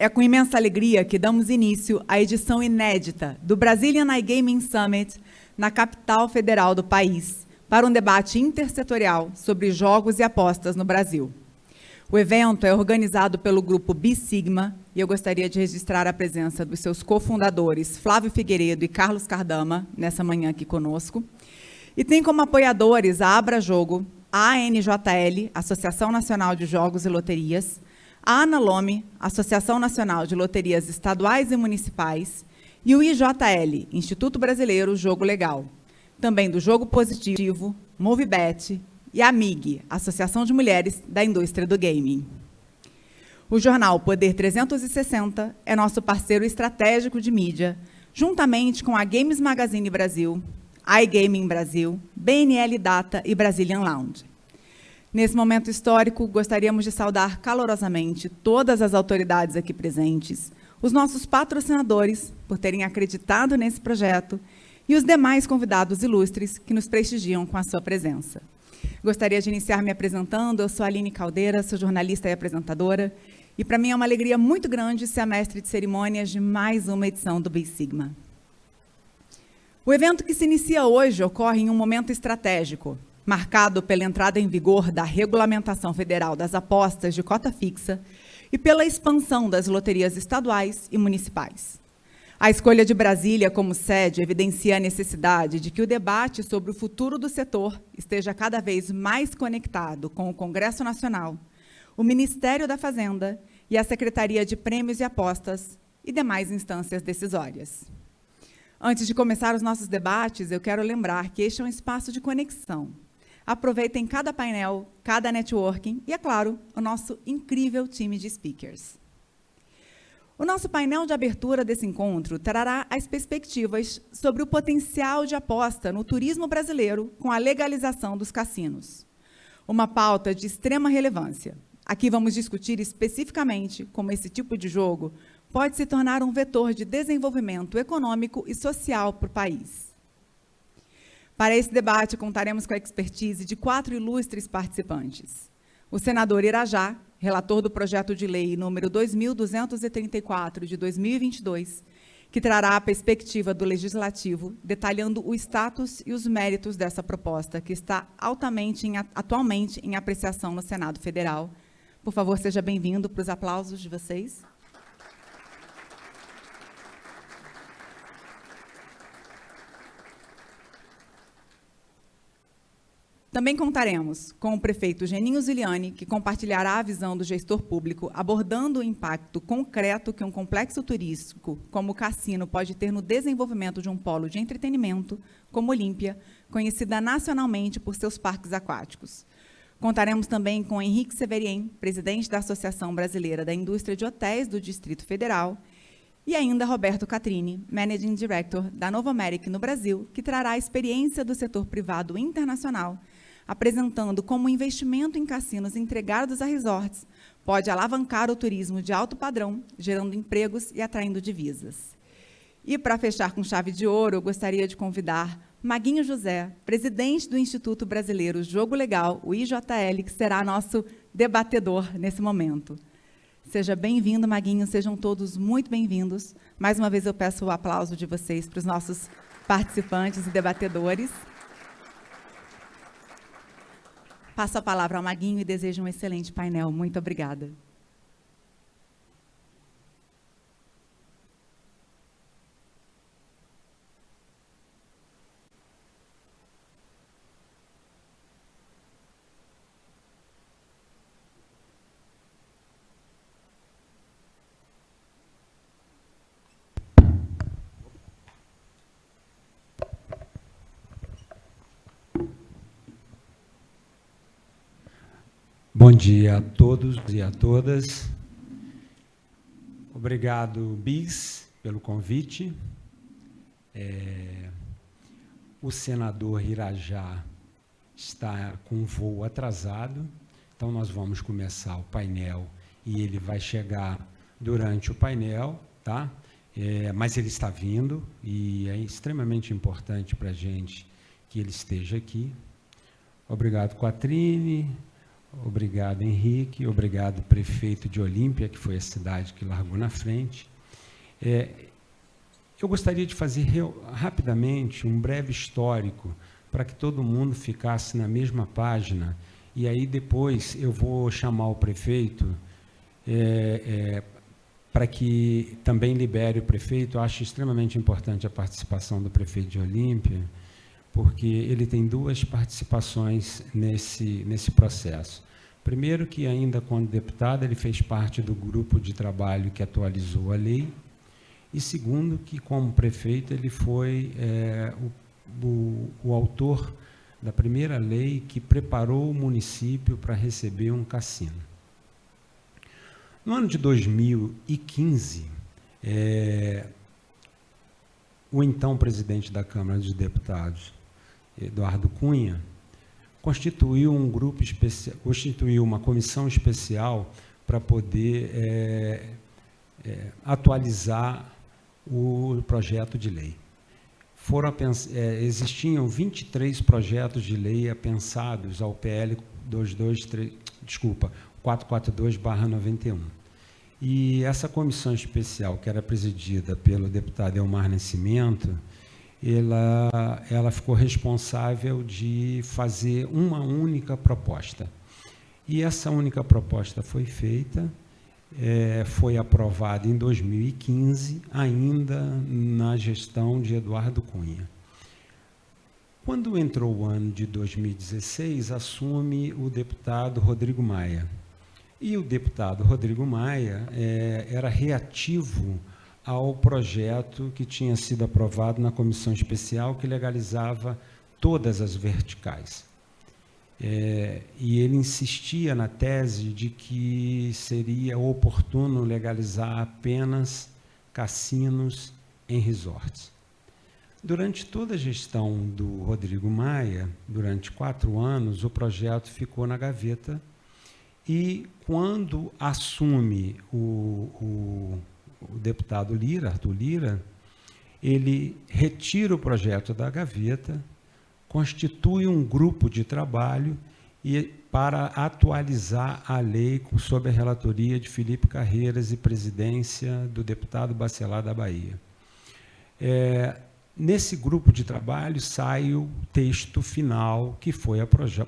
É com imensa alegria que damos início à edição inédita do Brazilian iGaming Summit na capital federal do país, para um debate intersetorial sobre jogos e apostas no Brasil. O evento é organizado pelo grupo B-Sigma e eu gostaria de registrar a presença dos seus cofundadores, Flávio Figueiredo e Carlos Cardama, nessa manhã aqui conosco. E tem como apoiadores a Abrajogo, a ANJL, Associação Nacional de Jogos e Loterias, a Analome, Associação Nacional de Loterias Estaduais e Municipais, e o IJL, Instituto Brasileiro Jogo Legal, também do Jogo Positivo, Movibet e a AMIG, Associação de Mulheres da Indústria do Gaming. O jornal Poder 360 é nosso parceiro estratégico de mídia, juntamente com a Games Magazine Brasil, iGaming Brasil, BNL Data e Brazilian Lounge. Nesse momento histórico, gostaríamos de saudar calorosamente todas as autoridades aqui presentes, os nossos patrocinadores, por terem acreditado nesse projeto, e os demais convidados ilustres que nos prestigiam com a sua presença. Gostaria de iniciar me apresentando. Eu sou a Aline Caldeira, sou jornalista e apresentadora, e para mim é uma alegria muito grande ser a mestre de cerimônias de mais uma edição do B-Sigma. O evento que se inicia hoje ocorre em um momento estratégico, marcado pela entrada em vigor da Regulamentação Federal das Apostas de Cota Fixa e pela expansão das loterias estaduais e municipais. A escolha de Brasília como sede evidencia a necessidade de que o debate sobre o futuro do setor esteja cada vez mais conectado com o Congresso Nacional, o Ministério da Fazenda e a Secretaria de Prêmios e Apostas e demais instâncias decisórias. Antes de começar os nossos debates, eu quero lembrar que este é um espaço de conexão. Aproveitem cada painel, cada networking e, é claro, o nosso incrível time de speakers. O nosso painel de abertura desse encontro trará as perspectivas sobre o potencial de aposta no turismo brasileiro com a legalização dos cassinos. Uma pauta de extrema relevância. Aqui vamos discutir especificamente como esse tipo de jogo pode se tornar um vetor de desenvolvimento econômico e social para o país. Para esse debate, contaremos com a expertise de 4 ilustres participantes. O senador Irajá, relator do projeto de lei número 2234 de 2022, que trará a perspectiva do Legislativo, detalhando o status e os méritos dessa proposta, que está atualmente em apreciação no Senado Federal. Por favor, seja bem-vindo para os aplausos de vocês. Também contaremos com o prefeito Geninho Ziliani, que compartilhará a visão do gestor público, abordando o impacto concreto que um complexo turístico como o cassino pode ter no desenvolvimento de um polo de entretenimento, como Olímpia, conhecida nacionalmente por seus parques aquáticos. Contaremos também com Henrique Severien, presidente da Associação Brasileira da Indústria de Hotéis do Distrito Federal, e ainda Roberto Catrini, Managing Director da Novomeric no Brasil, que trará a experiência do setor privado internacional, apresentando como o investimento em cassinos entregados a resorts pode alavancar o turismo de alto padrão, gerando empregos e atraindo divisas. E, para fechar com chave de ouro, eu gostaria de convidar Maguinho José, presidente do Instituto Brasileiro Jogo Legal, o IJL, que será nosso debatedor nesse momento. Seja bem-vindo, Maguinho, sejam todos muito bem-vindos. Mais uma vez eu peço o aplauso de vocês para os nossos participantes e debatedores. Passo a palavra ao Maguinho e desejo um excelente painel. Muito obrigada. Bom dia a todos e a todas. Obrigado, Bis, pelo convite. O senador Irajá está com um voo atrasado, então nós vamos começar o painel e ele vai chegar durante o painel, tá? Mas ele está vindo e é extremamente importante para a gente que ele esteja aqui. Obrigado, Quatrine. Obrigado, Henrique. Obrigado, prefeito de Olímpia, que foi a cidade que largou na frente. Eu gostaria de fazer rapidamente um breve histórico para que todo mundo ficasse na mesma página, e aí depois eu vou chamar o prefeito para que também libere o prefeito. Eu acho extremamente importante a participação do prefeito de Olímpia, porque ele tem duas participações nesse processo. Primeiro, que ainda quando deputado, ele fez parte do grupo de trabalho que atualizou a lei, e segundo, que como prefeito, ele foi o autor da primeira lei que preparou o município para receber um cassino. No ano de 2015, o então presidente da Câmara dos Deputados, Eduardo Cunha, constituiu uma comissão especial para poder atualizar o projeto de lei. Existiam 23 projetos de lei apensados ao PL 442/91. E essa comissão especial, que era presidida pelo deputado Elmar Nascimento, ela ficou responsável de fazer uma única proposta. E essa única proposta foi feita, foi aprovada em 2015, ainda na gestão de Eduardo Cunha. Quando entrou o ano de 2016, assume o deputado Rodrigo Maia. E o deputado Rodrigo Maia era reativo ao projeto que tinha sido aprovado na comissão especial, que legalizava todas as verticais. E ele insistia na tese de que seria oportuno legalizar apenas cassinos em resorts. Durante toda a gestão do Rodrigo Maia, durante 4 anos, o projeto ficou na gaveta, e quando assume o deputado Arthur Lira, ele retira o projeto da gaveta, constitui um grupo de trabalho para atualizar a lei sob a relatoria de Felipe Carreiras e presidência do deputado Bacelar da Bahia. Nesse grupo de trabalho sai o texto final, que foi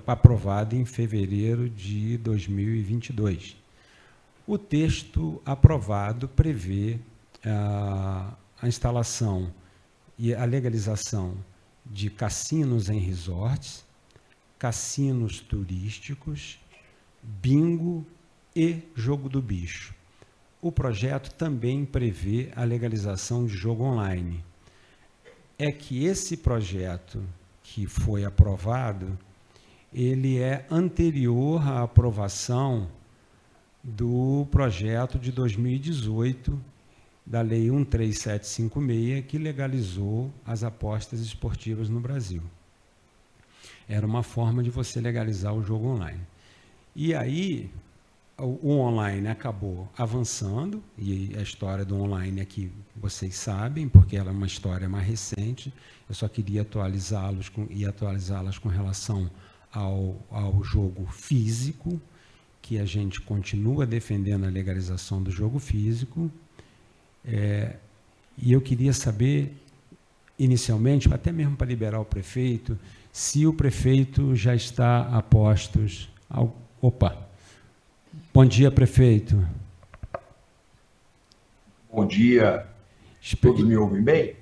aprovado em fevereiro de 2022. O texto aprovado prevê a instalação e a legalização de cassinos em resorts, cassinos turísticos, bingo e jogo do bicho. O projeto também prevê a legalização de jogo online. É que esse projeto que foi aprovado, ele é anterior à aprovação do projeto de 2018, da Lei 13756, que legalizou as apostas esportivas no Brasil. Era uma forma de você legalizar o jogo online. E aí, o online acabou avançando, e a história do online aqui vocês sabem, porque ela é uma história mais recente. Eu só queria atualizá-las com relação ao jogo físico, que a gente continua defendendo a legalização do jogo físico. E eu queria saber, inicialmente, até mesmo para liberar o prefeito, se o prefeito já está a postos. Opa! Bom dia, prefeito. Bom dia. Todos me ouvem bem?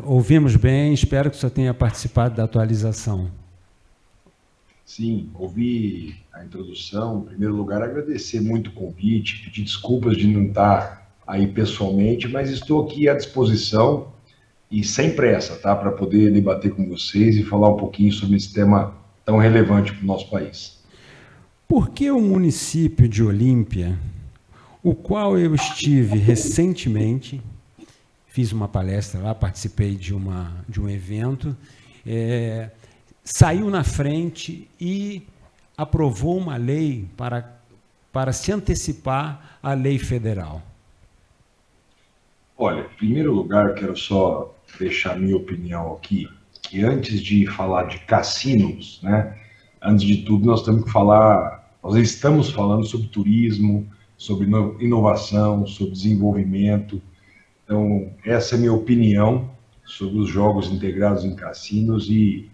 Ouvimos bem, espero que o senhor tenha participado da atualização. Sim, ouvi a introdução. Em primeiro lugar, agradecer muito o convite, pedir desculpas de não estar aí pessoalmente, mas estou aqui à disposição e sem pressa, tá? Para poder debater com vocês e falar um pouquinho sobre esse tema tão relevante para o nosso país. Por que o município de Olímpia, o qual eu estive recentemente, fiz uma palestra lá, participei de um evento, saiu na frente e aprovou uma lei para se antecipar à lei federal? Olha, em primeiro lugar, quero só deixar minha opinião aqui, que antes de falar de cassinos, né, antes de tudo nós temos que falar Nós estamos falando sobre turismo, sobre inovação, sobre desenvolvimento. Então, essa é a minha opinião sobre os jogos integrados em cassinos e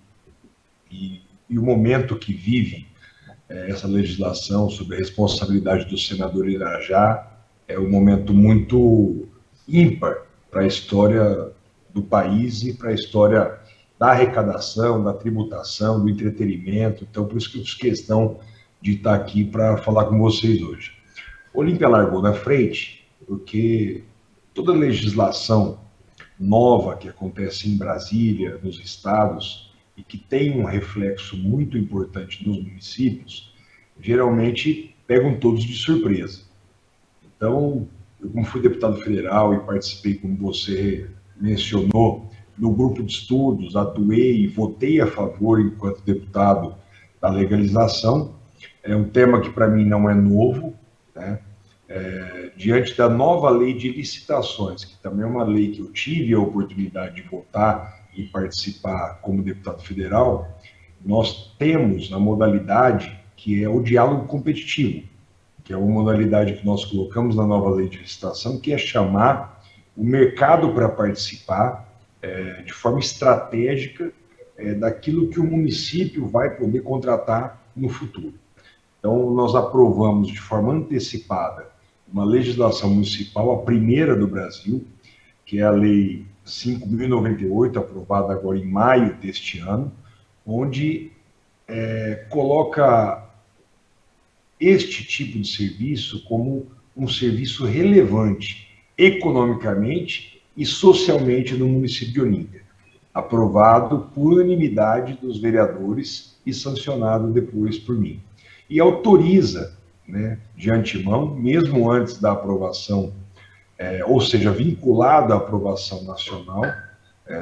o momento que vive essa legislação sobre a responsabilidade do senador Irajá é um momento muito ímpar para a história do país e para a história da arrecadação, da tributação, do entretenimento. Então, por isso que eu fiz questão de estar aqui para falar com vocês hoje. Olímpia largou na frente porque toda legislação nova que acontece em Brasília, nos estados, e que tem um reflexo muito importante nos municípios, geralmente pegam todos de surpresa. Então, eu como fui deputado federal e participei, como você mencionou, no grupo de estudos, atuei e votei a favor, enquanto deputado, da legalização. É um tema que para mim não é novo, né? Diante da nova lei de licitações, que também é uma lei que eu tive a oportunidade de votar e participar como deputado federal, nós temos a modalidade que é o diálogo competitivo, que é uma modalidade que nós colocamos na nova lei de licitação, que é chamar o mercado para participar de forma estratégica daquilo que o município vai poder contratar no futuro. Então, nós aprovamos de forma antecipada uma legislação municipal, a primeira do Brasil, que é a Lei 5.098, aprovada agora em maio deste ano, onde coloca este tipo de serviço como um serviço relevante economicamente e socialmente no município de Olímpia, aprovado por unanimidade dos vereadores e sancionado depois por mim. E autoriza, né, de antemão, mesmo antes da aprovação, ou seja, vinculado à aprovação nacional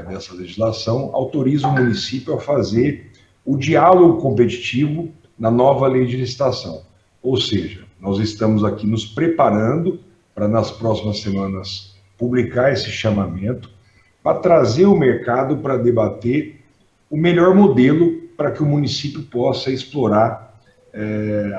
dessa legislação, autoriza o município a fazer o diálogo competitivo na nova lei de licitação. Ou seja, nós estamos aqui nos preparando para, nas próximas semanas, publicar esse chamamento para trazer o mercado para debater o melhor modelo para que o município possa explorar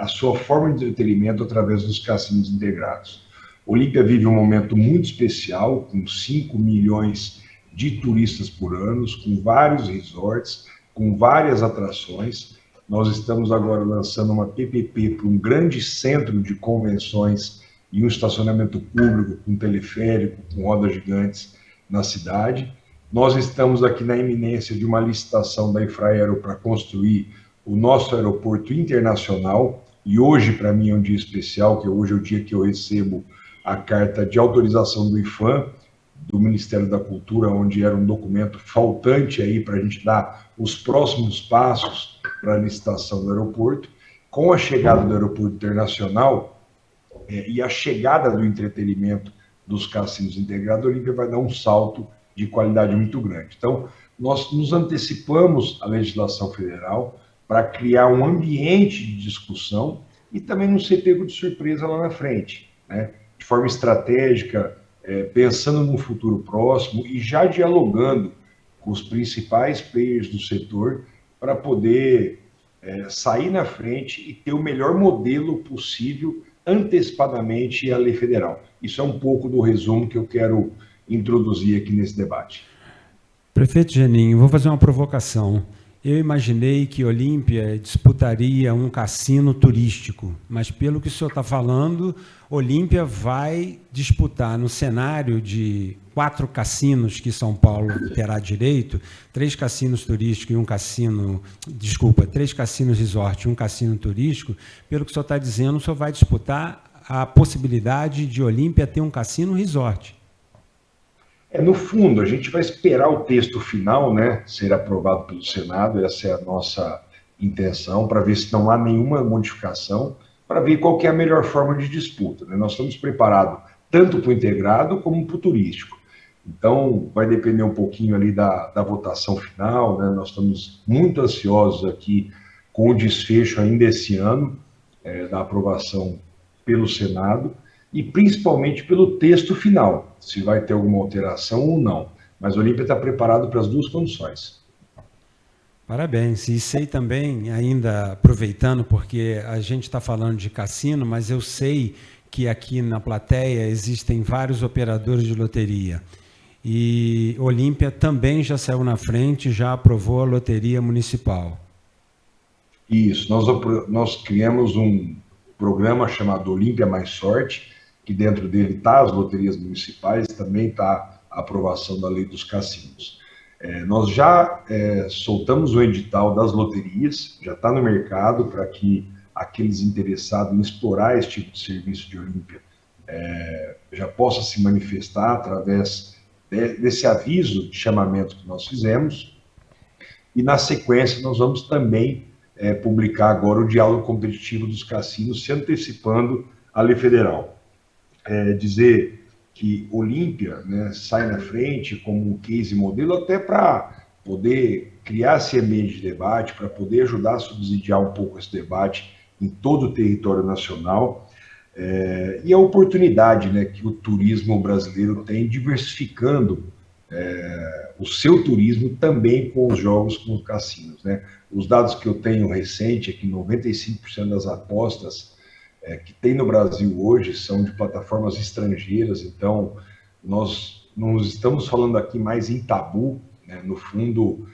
a sua forma de entretenimento através dos cassinos integrados. Olímpia vive um momento muito especial, com 5 milhões de turistas por ano, com vários resorts, com várias atrações. Nós estamos agora lançando uma PPP para um grande centro de convenções e um estacionamento público com teleférico, com rodas gigantes na cidade. Nós estamos aqui na iminência de uma licitação da Infraero para construir o nosso aeroporto internacional, e hoje para mim é um dia especial, que hoje é o dia que eu recebo a carta de autorização do IPHAN, do Ministério da Cultura, onde era um documento faltante aí para a gente dar os próximos passos para a licitação do aeroporto. Com a chegada do aeroporto internacional e a chegada do entretenimento dos cassinos integrados, a Olímpia vai dar um salto de qualidade muito grande. Então, nós nos antecipamos à legislação federal para criar um ambiente de discussão e também não ser pego de surpresa lá na frente, né? De forma estratégica, pensando no futuro próximo e já dialogando com os principais players do setor para poder sair na frente e ter o melhor modelo possível antecipadamente à lei federal. Isso é um pouco do resumo que eu quero introduzir aqui nesse debate. Prefeito Geninho, vou fazer uma provocação. Eu imaginei que Olímpia disputaria um cassino turístico, mas pelo que o senhor está falando, Olímpia vai disputar no cenário de 4 cassinos que São Paulo terá direito, 3 cassinos turísticos e um cassino, 3 cassinos resort e um cassino turístico. Pelo que o senhor está dizendo, o senhor vai disputar a possibilidade de Olímpia ter um cassino resort. No fundo, a gente vai esperar o texto final, né, ser aprovado pelo Senado, essa é a nossa intenção, para ver se não há nenhuma modificação, para ver qual que é a melhor forma de disputa, né? Nós estamos preparados tanto para o integrado como para o turístico. Então, vai depender um pouquinho ali da votação final, né? Nós estamos muito ansiosos aqui com o desfecho ainda esse ano, da aprovação pelo Senado, e principalmente pelo texto final, se vai ter alguma alteração ou não. Mas o Olímpia está preparado para as duas condições. Parabéns. E sei também, ainda aproveitando, porque a gente está falando de cassino, mas eu sei que aqui na plateia existem vários operadores de loteria. E Olímpia também já saiu na frente, já aprovou a loteria municipal. Isso, nós criamos um programa chamado Olímpia Mais Sorte, que dentro dele está as loterias municipais, também está a aprovação da lei dos cassinos. Nós já soltamos o edital das loterias, já está no mercado para que aqueles interessados em explorar esse tipo de serviço de Olímpia já possa se manifestar através desse aviso de chamamento que nós fizemos. E na sequência nós vamos também publicar agora o diálogo competitivo dos cassinos, se antecipando à lei federal. Dizer que Olímpia, né, sai na frente como um case modelo até para poder criar esse ambiente de debate, para poder ajudar a subsidiar um pouco esse debate em todo o território nacional, e a oportunidade, né, que o turismo brasileiro tem diversificando o seu turismo também com os jogos, com os cassinos, né? Os dados que eu tenho recente é que 95% das apostas que tem no Brasil hoje são de plataformas estrangeiras, então nós não estamos falando aqui mais em tabu, né? No fundo,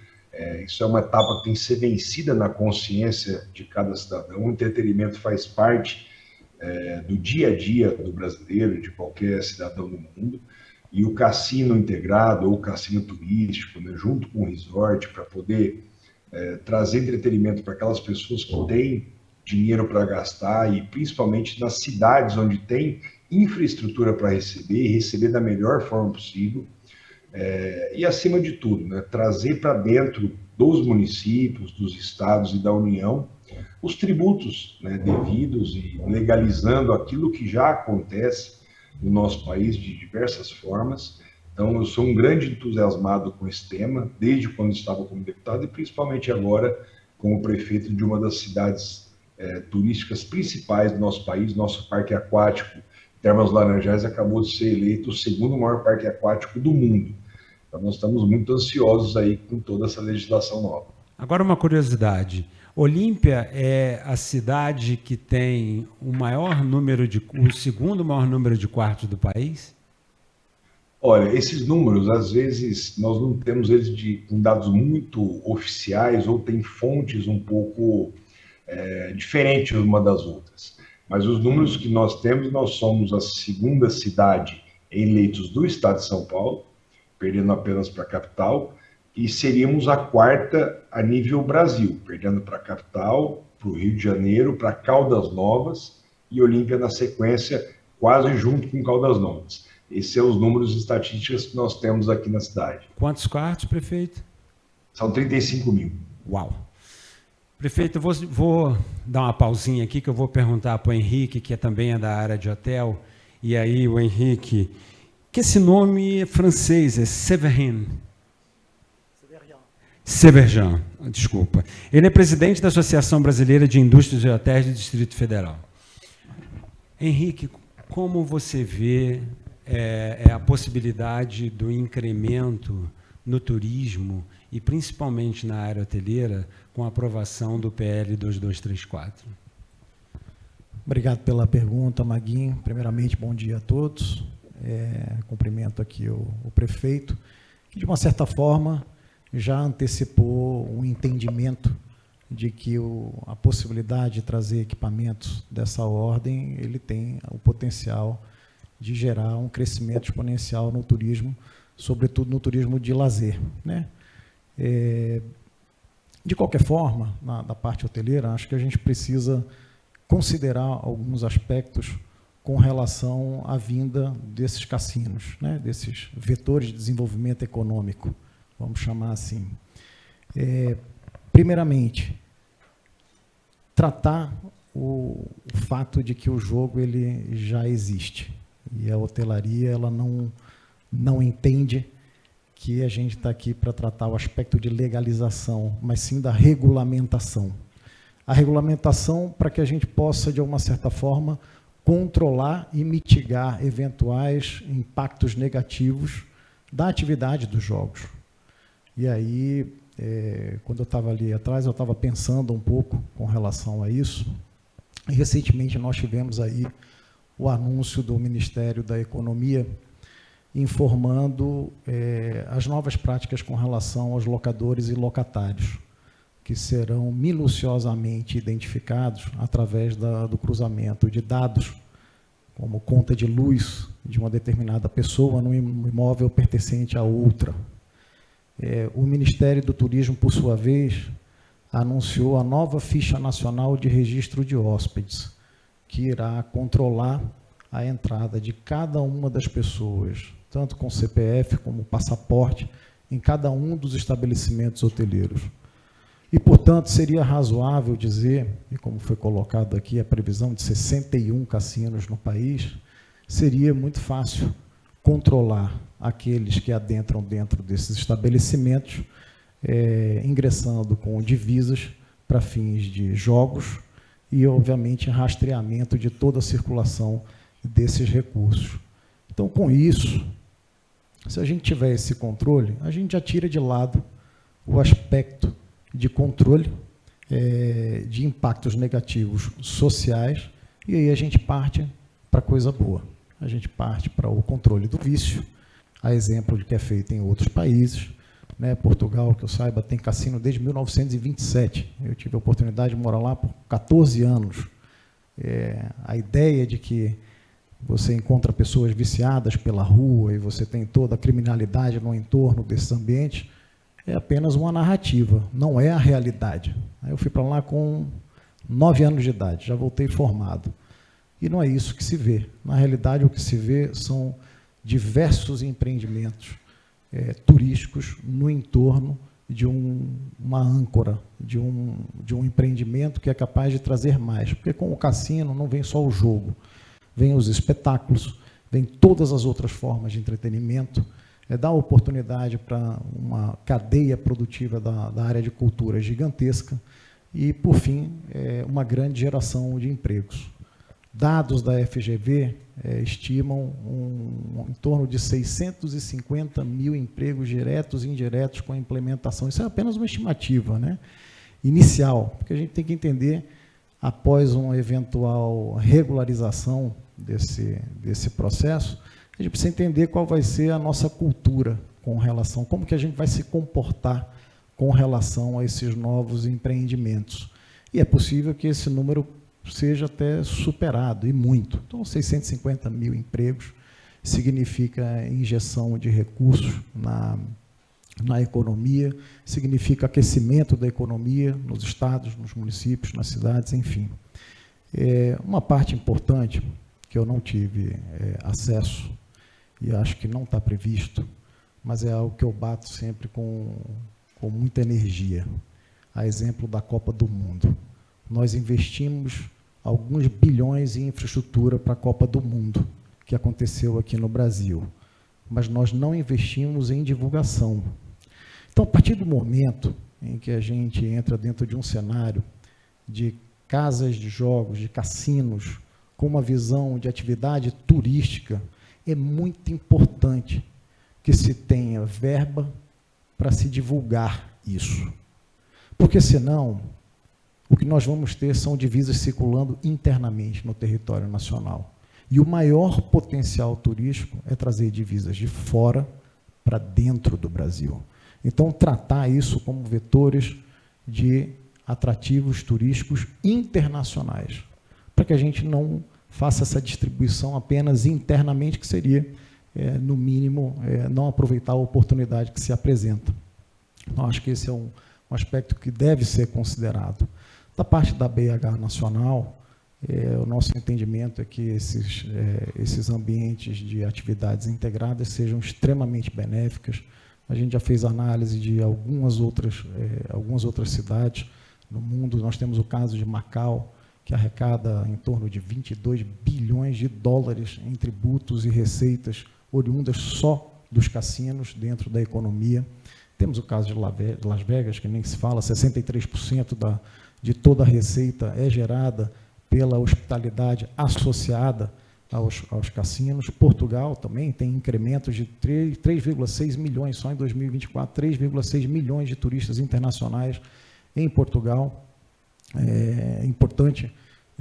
isso é uma etapa que tem que ser vencida na consciência de cada cidadão. O entretenimento faz parte do dia a dia do brasileiro, de qualquer cidadão do mundo, e o cassino integrado ou o cassino turístico, né, junto com o resort, para poder trazer entretenimento para aquelas pessoas que têm dinheiro para gastar, e principalmente nas cidades onde tem infraestrutura para receber, e receber da melhor forma possível, e acima de tudo, né, trazer para dentro dos municípios, dos estados e da União os tributos, né, devidos, e legalizando aquilo que já acontece no nosso país de diversas formas. Então, eu sou um grande entusiasmado com esse tema, desde quando estava como deputado e principalmente agora como prefeito de uma das cidades turísticas principais do nosso país. Nosso parque aquático, Termas Laranjais, acabou de ser eleito o segundo maior parque aquático do mundo. Então, nós estamos muito ansiosos aí com toda essa legislação nova. Agora, uma curiosidade. Olímpia é a cidade que tem o segundo maior número de quartos do país? Olha, esses números, às vezes, nós não temos eles com dados muito oficiais ou tem fontes um pouco diferentes uma das outras. Mas os números que nós temos, nós somos a segunda cidade em leitos do estado de São Paulo, perdendo apenas para a capital, e seríamos a quarta a nível Brasil, perdendo para a capital, para o Rio de Janeiro, para Caldas Novas, e Olímpia na sequência, quase junto com Caldas Novas. Esses são os números estatísticos que nós temos aqui na cidade. Quantos quartos, prefeito? São 35 mil. Uau! Prefeito, eu vou dar uma pausinha aqui, que eu vou perguntar para o Henrique, que também é da área de hotel, e aí o Henrique, que esse nome é francês, é Séverin. Séverjan, desculpa. Ele é presidente da Associação Brasileira de Indústrias e Hotéis do Distrito Federal. Henrique, como você vê a possibilidade do incremento no turismo e principalmente na área hoteleira com a aprovação do PL 2234? Obrigado pela pergunta, Maguinho. Primeiramente, bom dia a todos. Cumprimento aqui o prefeito, que de uma certa forma já antecipou um entendimento de que a possibilidade de trazer equipamentos dessa ordem, ele tem o potencial de gerar um crescimento exponencial no turismo, sobretudo no turismo de lazer, né? De qualquer forma, da parte hoteleira, acho que a gente precisa considerar alguns aspectos com relação à vinda desses cassinos, né? Desses vetores de desenvolvimento econômico, vamos chamar assim. Primeiramente, tratar o fato de que o jogo ele já existe e a hotelaria ela não entende que a gente está aqui para tratar o aspecto de legalização, mas sim da regulamentação. A regulamentação para que a gente possa, de alguma certa forma, controlar e mitigar eventuais impactos negativos da atividade dos jogos. E aí quando eu estava ali atrás, eu estava pensando um pouco com relação a isso. E, recentemente, nós tivemos aí o anúncio do Ministério da Economia informando as novas práticas com relação aos locadores e locatários, que serão minuciosamente identificados através do cruzamento de dados, como conta de luz de uma determinada pessoa no imóvel pertencente a outra. O Ministério do Turismo, por sua vez, anunciou a nova Ficha Nacional de Registro de Hóspedes, que irá controlar a entrada de cada uma das pessoas, tanto com CPF como passaporte, em cada um dos estabelecimentos hoteleiros. E, portanto, seria razoável dizer, e como foi colocado aqui a previsão de 61 cassinos no país, seria muito fácil controlar aqueles que adentram dentro desses estabelecimentos, ingressando com divisas para fins de jogos e, obviamente, rastreamento de toda a circulação desses recursos. Então, com isso, se a gente tiver esse controle, a gente já tira de lado o aspecto de controle de impactos negativos sociais, e aí a gente parte para coisa boa. A gente parte para o controle do vício, a exemplo de que é feito em outros países. Portugal, que eu saiba, tem cassino desde 1927. Eu tive a oportunidade de morar lá por 14 anos. A ideia de que você encontra pessoas viciadas pela rua e você tem toda a criminalidade no entorno desses ambientes é apenas uma narrativa, não é a realidade. Eu fui para lá com 9 anos de idade, já voltei formado. E não é isso que se vê. Na realidade, o que se vê são diversos empreendimentos turísticos no entorno de uma âncora, de um empreendimento que é capaz de trazer mais. Porque com o cassino não vem só o jogo, vem os espetáculos, vem todas as outras formas de entretenimento, dá oportunidade para uma cadeia produtiva da área de cultura gigantesca e, por fim, uma grande geração de empregos. Dados da FGV estimam em torno de 650 mil empregos diretos e indiretos com a implementação. Isso é apenas uma estimativa, inicial, porque a gente tem que entender, após uma eventual regularização desse processo, a gente precisa entender qual vai ser a nossa cultura com relação, como que a gente vai se comportar com relação a esses novos empreendimentos. E é possível que esse número seja até superado, e muito. Então, 650 mil empregos significa injeção de recursos na economia, significa aquecimento da economia nos estados, nos municípios, nas cidades, enfim. Uma parte importante que eu não tive acesso, e acho que não está previsto, mas é algo que eu bato sempre com muita energia. A exemplo da Copa do Mundo. Nós investimos alguns bilhões em infraestrutura para a Copa do Mundo, que aconteceu aqui no Brasil, mas nós não investimos em divulgação. Então, a partir do momento em que a gente entra dentro de um cenário de casas de jogos, de cassinos, com uma visão de atividade turística, é muito importante que se tenha verba para se divulgar isso. Porque, senão, o que nós vamos ter são divisas circulando internamente no território nacional. E o maior potencial turístico é trazer divisas de fora para dentro do Brasil. Então, tratar isso como vetores de atrativos turísticos internacionais, para que a gente não faça essa distribuição apenas internamente, que seria, no mínimo, não aproveitar a oportunidade que se apresenta. Então, acho que esse é um aspecto que deve ser considerado. Da parte da BH Nacional, o nosso entendimento é que esses ambientes de atividades integradas sejam extremamente benéficas. A gente já fez análise de algumas outras cidades no mundo. Nós temos o caso de Macau, que arrecada em torno de 22 bilhões de dólares em tributos e receitas oriundas só dos cassinos dentro da economia. Temos o caso de Las Vegas, que nem se fala, 63% de toda a receita é gerada pela hospitalidade associada aos cassinos. Portugal também tem incrementos de 3,6 milhões, só em 2024, 3,6 milhões de turistas internacionais em Portugal. É importante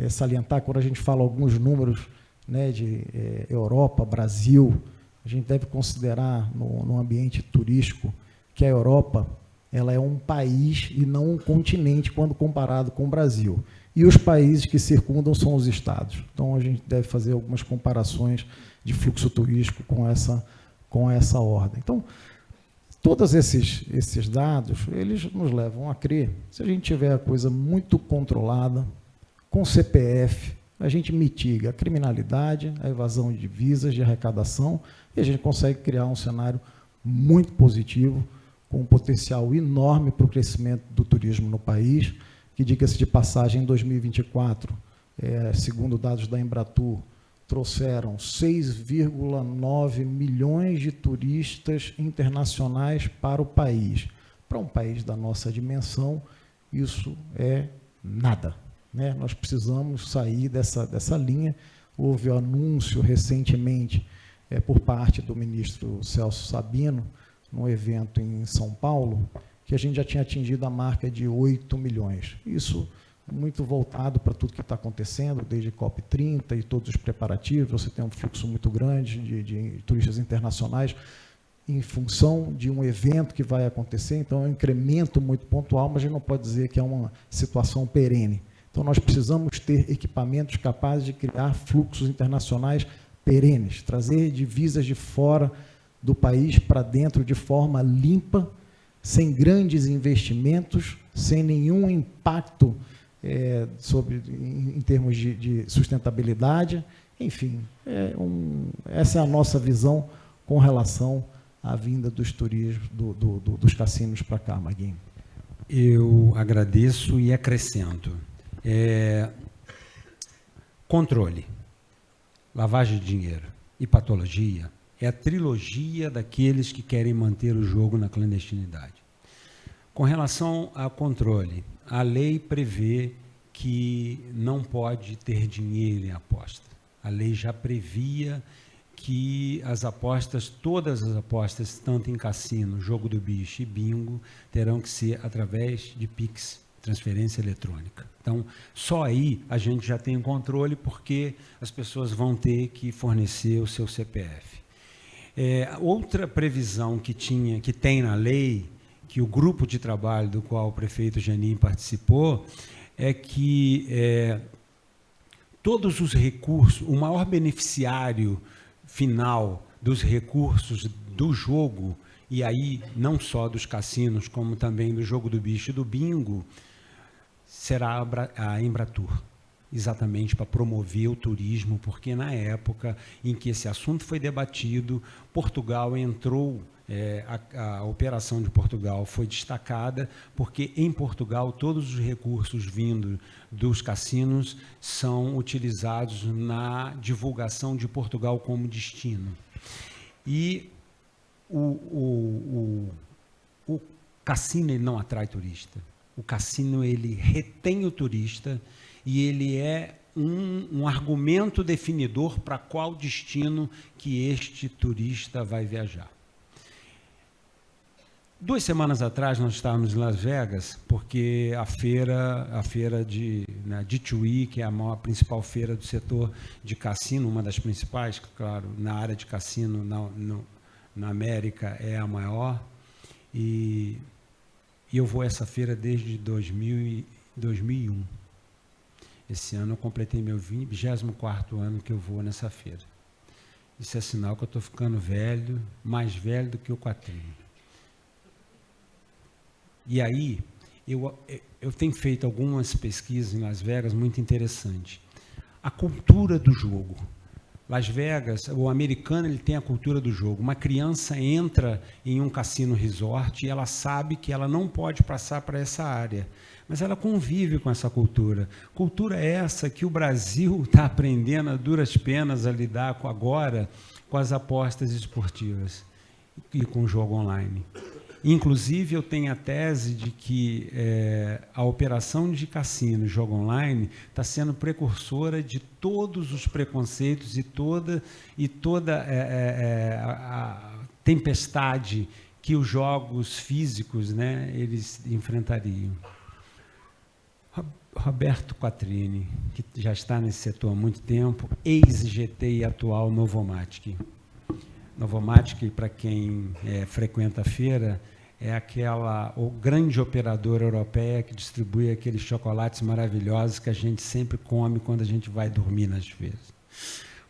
salientar, quando a gente fala alguns números, né, de Europa, Brasil, a gente deve considerar no ambiente turístico que a Europa ela é um país e não um continente quando comparado com o Brasil. E os países que circundam são os estados. Então, a gente deve fazer algumas comparações de fluxo turístico com essa ordem. Então, todos esses dados, eles nos levam a crer, se a gente tiver a coisa muito controlada, com CPF, a gente mitiga a criminalidade, a evasão de divisas, de arrecadação, e a gente consegue criar um cenário muito positivo, com um potencial enorme para o crescimento do turismo no país, que, diga-se de passagem, em 2024, segundo dados da Embratur, trouxeram 6,9 milhões de turistas internacionais para o país. Para um país da nossa dimensão, isso é nada, né? Nós precisamos sair dessa linha. Houve um anúncio recentemente por parte do ministro Celso Sabino, num evento em São Paulo, que a gente já tinha atingido a marca de 8 milhões. Isso muito voltado para tudo que está acontecendo, desde COP30 e todos os preparativos. Você tem um fluxo muito grande de turistas internacionais em função de um evento que vai acontecer. Então, é um incremento muito pontual, mas a gente não pode dizer que é uma situação perene. Então, nós precisamos ter equipamentos capazes de criar fluxos internacionais perenes, trazer divisas de fora do país para dentro de forma limpa, sem grandes investimentos, sem nenhum impacto em termos de sustentabilidade. Enfim, essa é a nossa visão com relação à vinda dos turismos, dos cassinos para cá, Maguinho. Eu agradeço e acrescento. Controle, lavagem de dinheiro e patologia é a trilogia daqueles que querem manter o jogo na clandestinidade. Com relação ao controle, a lei prevê que não pode ter dinheiro em aposta. A lei já previa que as apostas, todas as apostas, tanto em cassino, jogo do bicho e bingo, terão que ser através de Pix, transferência eletrônica. Então, só aí a gente já tem controle, porque as pessoas vão ter que fornecer o seu CPF. Outra previsão que tem na lei, que o grupo de trabalho do qual o prefeito Janin participou, é que todos os recursos, o maior beneficiário final dos recursos do jogo, e aí não só dos cassinos, como também do jogo do bicho e do bingo, será a Embratur, exatamente para promover o turismo, porque na época em que esse assunto foi debatido, Portugal entrou, a operação de Portugal foi destacada, porque em Portugal todos os recursos vindos dos cassinos são utilizados na divulgação de Portugal como destino. E o cassino ele não atrai turista. O cassino ele retém o turista e ele é um argumento definidor para qual destino que este turista vai viajar. 2 semanas atrás nós estávamos em Las Vegas, porque a feira de D2E, que é a principal feira do setor de cassino, uma das principais, claro, na área de cassino na América é a maior, e eu vou a essa feira desde 2001. Esse ano eu completei meu 24º ano que eu vou nessa feira. Isso é sinal que eu estou ficando velho, mais velho do que o quatrinho. E aí, eu tenho feito algumas pesquisas em Las Vegas muito interessantes. A cultura do jogo. Las Vegas, o americano, ele tem a cultura do jogo. Uma criança entra em um cassino resort e ela sabe que ela não pode passar para essa área, mas ela convive com essa cultura. Cultura essa que o Brasil está aprendendo a duras penas a lidar agora com as apostas esportivas e com o jogo online. Inclusive, eu tenho a tese de que a operação de cassino, jogo online, está sendo precursora de todos os preconceitos e toda a tempestade que os jogos físicos, né, eles enfrentariam. Roberto Quattrini, que já está nesse setor há muito tempo, ex-GT e atual Novomatic. Novomatic, para quem frequenta a feira, é o grande operadora europeia que distribui aqueles chocolates maravilhosos que a gente sempre come quando a gente vai dormir nas feiras.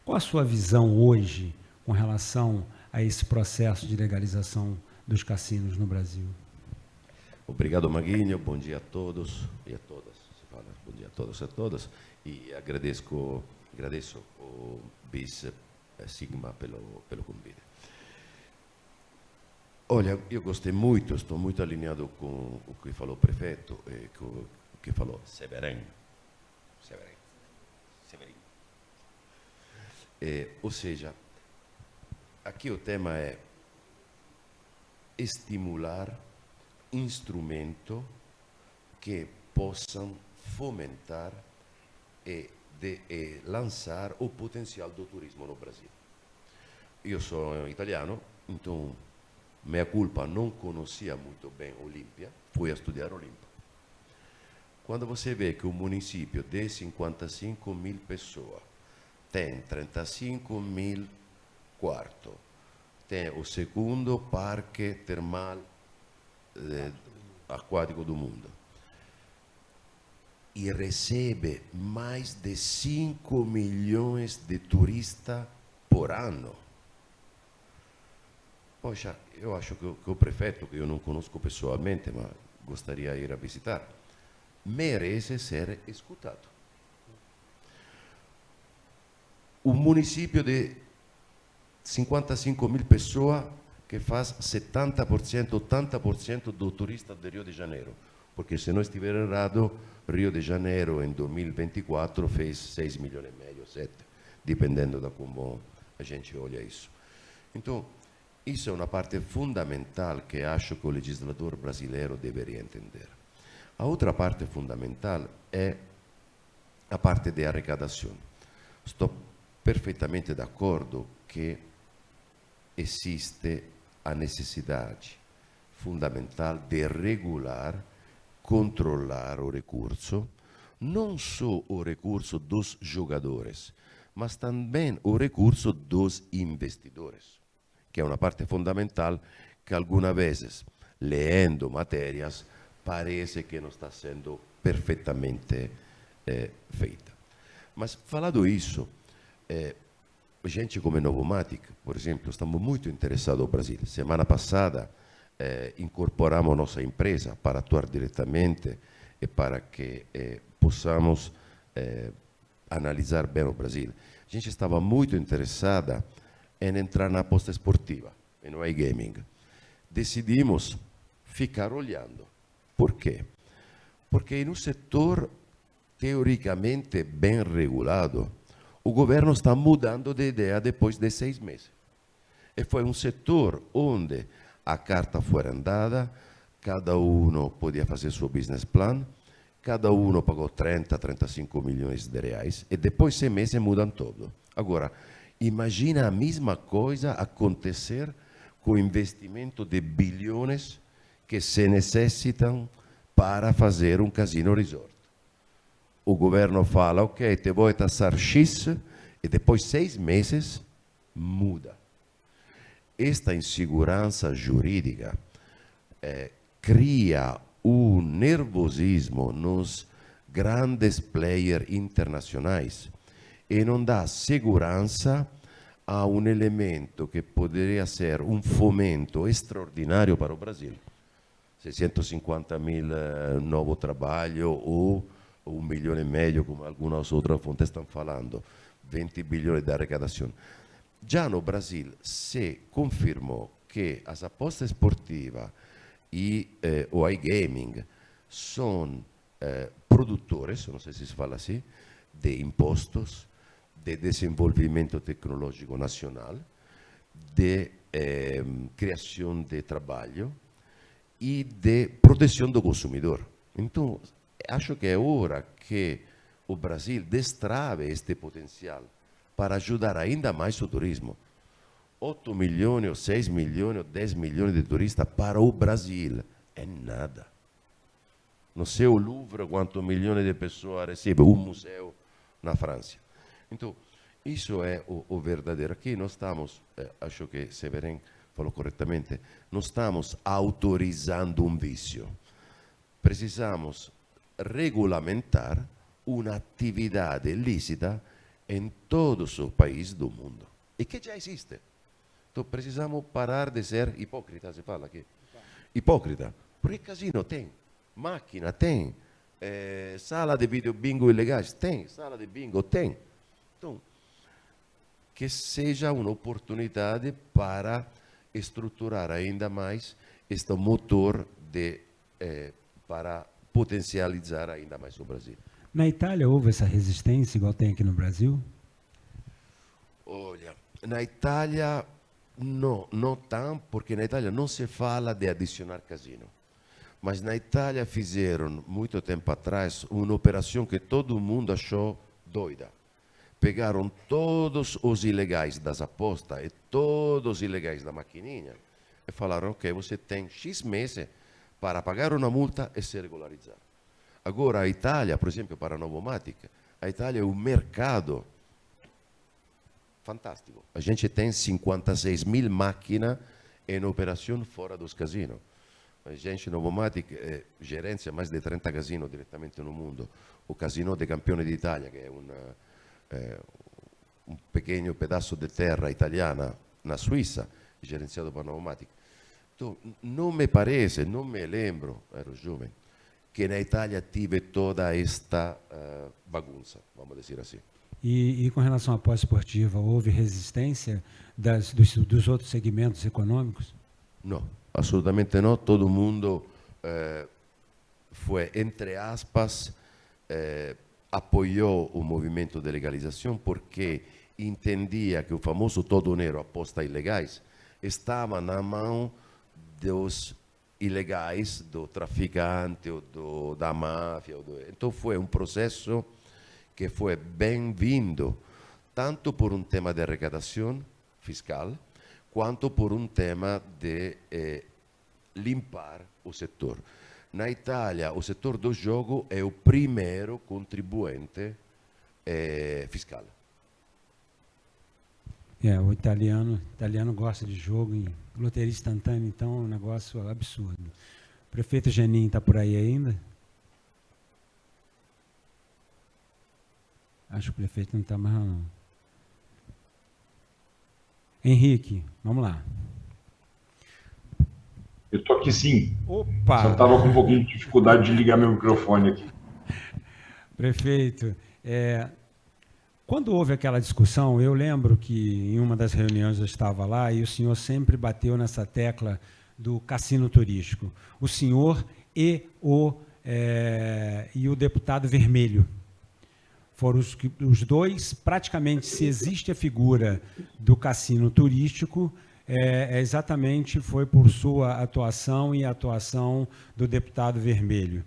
Qual a sua visão hoje com relação a esse processo de legalização dos cassinos no Brasil? Obrigado, Maguinho. Bom dia a todos e a todas. Bom dia a todos e a todas. E agradeço ao Bis Sigma pelo convite. Olha, eu gostei muito, estou muito alinhado com o que falou o prefeito e com o que falou Severin. Ou seja, aqui o tema é estimular instrumentos que possam fomentar e lançar o potencial do turismo no Brasil. Eu sou italiano, então, minha culpa, não conhecia muito bem Olímpia, fui a estudar Olímpia. Quando você vê que um município de 55 mil pessoas tem 35 mil quartos, tem o segundo parque termal aquático do mundo, e recebe mais de 5 milhões de turistas por ano. Poxa, eu acho que o prefeito, que eu não conheço pessoalmente, mas gostaria de ir a visitar, merece ser escutado. Um município de 55 mil pessoas que faz 70%, 80% do turista de Rio de Janeiro. Porque, se não estiver errado, Rio de Janeiro, em 2024, fez 6 milhões e meio, 7, dependendo de como a gente olha isso. Então, isso é uma parte fundamental que acho que o legislador brasileiro deveria entender. A outra parte fundamental é a parte de arrecadação. Estou perfeitamente d'accordo que existe a necessidade fundamental de regular, controlar o recurso, não só o recurso dos jogadores, mas também o recurso dos investidores, que é uma parte fundamental que algumas vezes, lendo matérias, parece que não está sendo perfeitamente feita. Mas, falando isso, gente como Novomatic, por exemplo, estamos muito interessados no Brasil. Semana passada, incorporamos nossa empresa para atuar diretamente e para que possamos analisar bem o Brasil. A gente estava muito interessada em entrar na aposta esportiva, no iGaming. Decidimos ficar olhando. Por quê? Porque em um setor teoricamente bem regulado, o governo está mudando de ideia depois de 6 meses. E foi um setor onde a carta foi andada, cada um podia fazer seu business plan, cada um pagou 30, 35 milhões de reais, e depois de 6 meses mudam tudo. Agora, imagina a mesma coisa acontecer com o investimento de bilhões que se necessitam para fazer um casino resort. O governo fala, ok, te vou taxar X, e depois de 6 meses muda. Esta insegurança jurídica cria um nervosismo nos grandes players internacionais e não dá segurança a um elemento que poderia ser um fomento extraordinário para o Brasil. 650 mil novos trabalhos ou 1,5 milhão, como algumas outras fontes estão falando, 20 bilhões de arrecadação. Já no Brasil se confirmou que as apostas esportivas e o iGaming são produtores, não sei se se fala assim, de impostos, de desenvolvimento tecnológico nacional, de criação de trabalho e de proteção do consumidor. Então, acho que é hora que o Brasil destrave este potencial para ajudar ainda mais o turismo. 8 milhões, ou 6 milhões, ou 10 milhões de turistas para o Brasil é nada. Não sei o Louvre quantos milhões de pessoas recebe, um museu na França. Então, isso é o verdadeiro. Aqui nós estamos, acho que Severin falou corretamente, não estamos autorizando um vício. Precisamos regulamentar uma atividade lícita em todos os países do mundo. E que já existe. Então precisamos parar de ser hipócritas, se fala aqui. Hipócrita. Porque casino tem, máquina tem, sala de vídeo bingo ilegais tem, sala de bingo tem. Então, que seja uma oportunidade para estruturar ainda mais este motor para potencializar ainda mais o Brasil. Na Itália houve essa resistência igual tem aqui no Brasil? Olha, na Itália não tanto, porque na Itália não se fala de adicionar casino. Mas na Itália fizeram, muito tempo atrás, uma operação que todo mundo achou doida. Pegaram todos os ilegais das apostas e todos os ilegais da maquininha e falaram, ok, você tem X meses para pagar uma multa e se regularizar. Agora a Itália, por exemplo, para a Novomatic, a Itália é um mercado fantástico. A gente tem 56 mil máquinas em operação fora dos casinos. A gente, Novomatic, gerencia mais de 30 casinos diretamente no mundo. O Casino de Campione d'Italia, que é um pequeno pedaço de terra italiana na Suíça, gerenciado por Novomatic. Então, não me parece, não me lembro, ero jovem, que na Itália tive toda esta bagunça, vamos dizer assim. E com relação à pós-esportiva, houve resistência dos outros segmentos econômicos? Não, absolutamente não. Todo mundo foi, entre aspas, apoiou o movimento de legalização porque entendia que o famoso todo dinheiro aposta ilegais estava na mão dos ilegais, do traficante, ou da máfia. Então foi um processo que foi bem-vindo, tanto por um tema de arrecadação fiscal, quanto por um tema de limpar o setor. Na Itália, o setor do jogo é o primeiro contribuinte fiscal. O italiano gosta de jogo em loteria instantânea, então é um negócio absurdo. O prefeito Genin está por aí ainda? Acho que o prefeito não está mais não. Henrique, vamos lá. Eu estou aqui sim. Opa! Só estava com um pouquinho de dificuldade de ligar meu microfone aqui. Prefeito, quando houve aquela discussão, eu lembro que em uma das reuniões eu estava lá e o senhor sempre bateu nessa tecla do cassino turístico. O senhor e o deputado Vermelho. Foram os dois, praticamente, se existe a figura do cassino turístico, exatamente foi por sua atuação e a atuação do deputado Vermelho.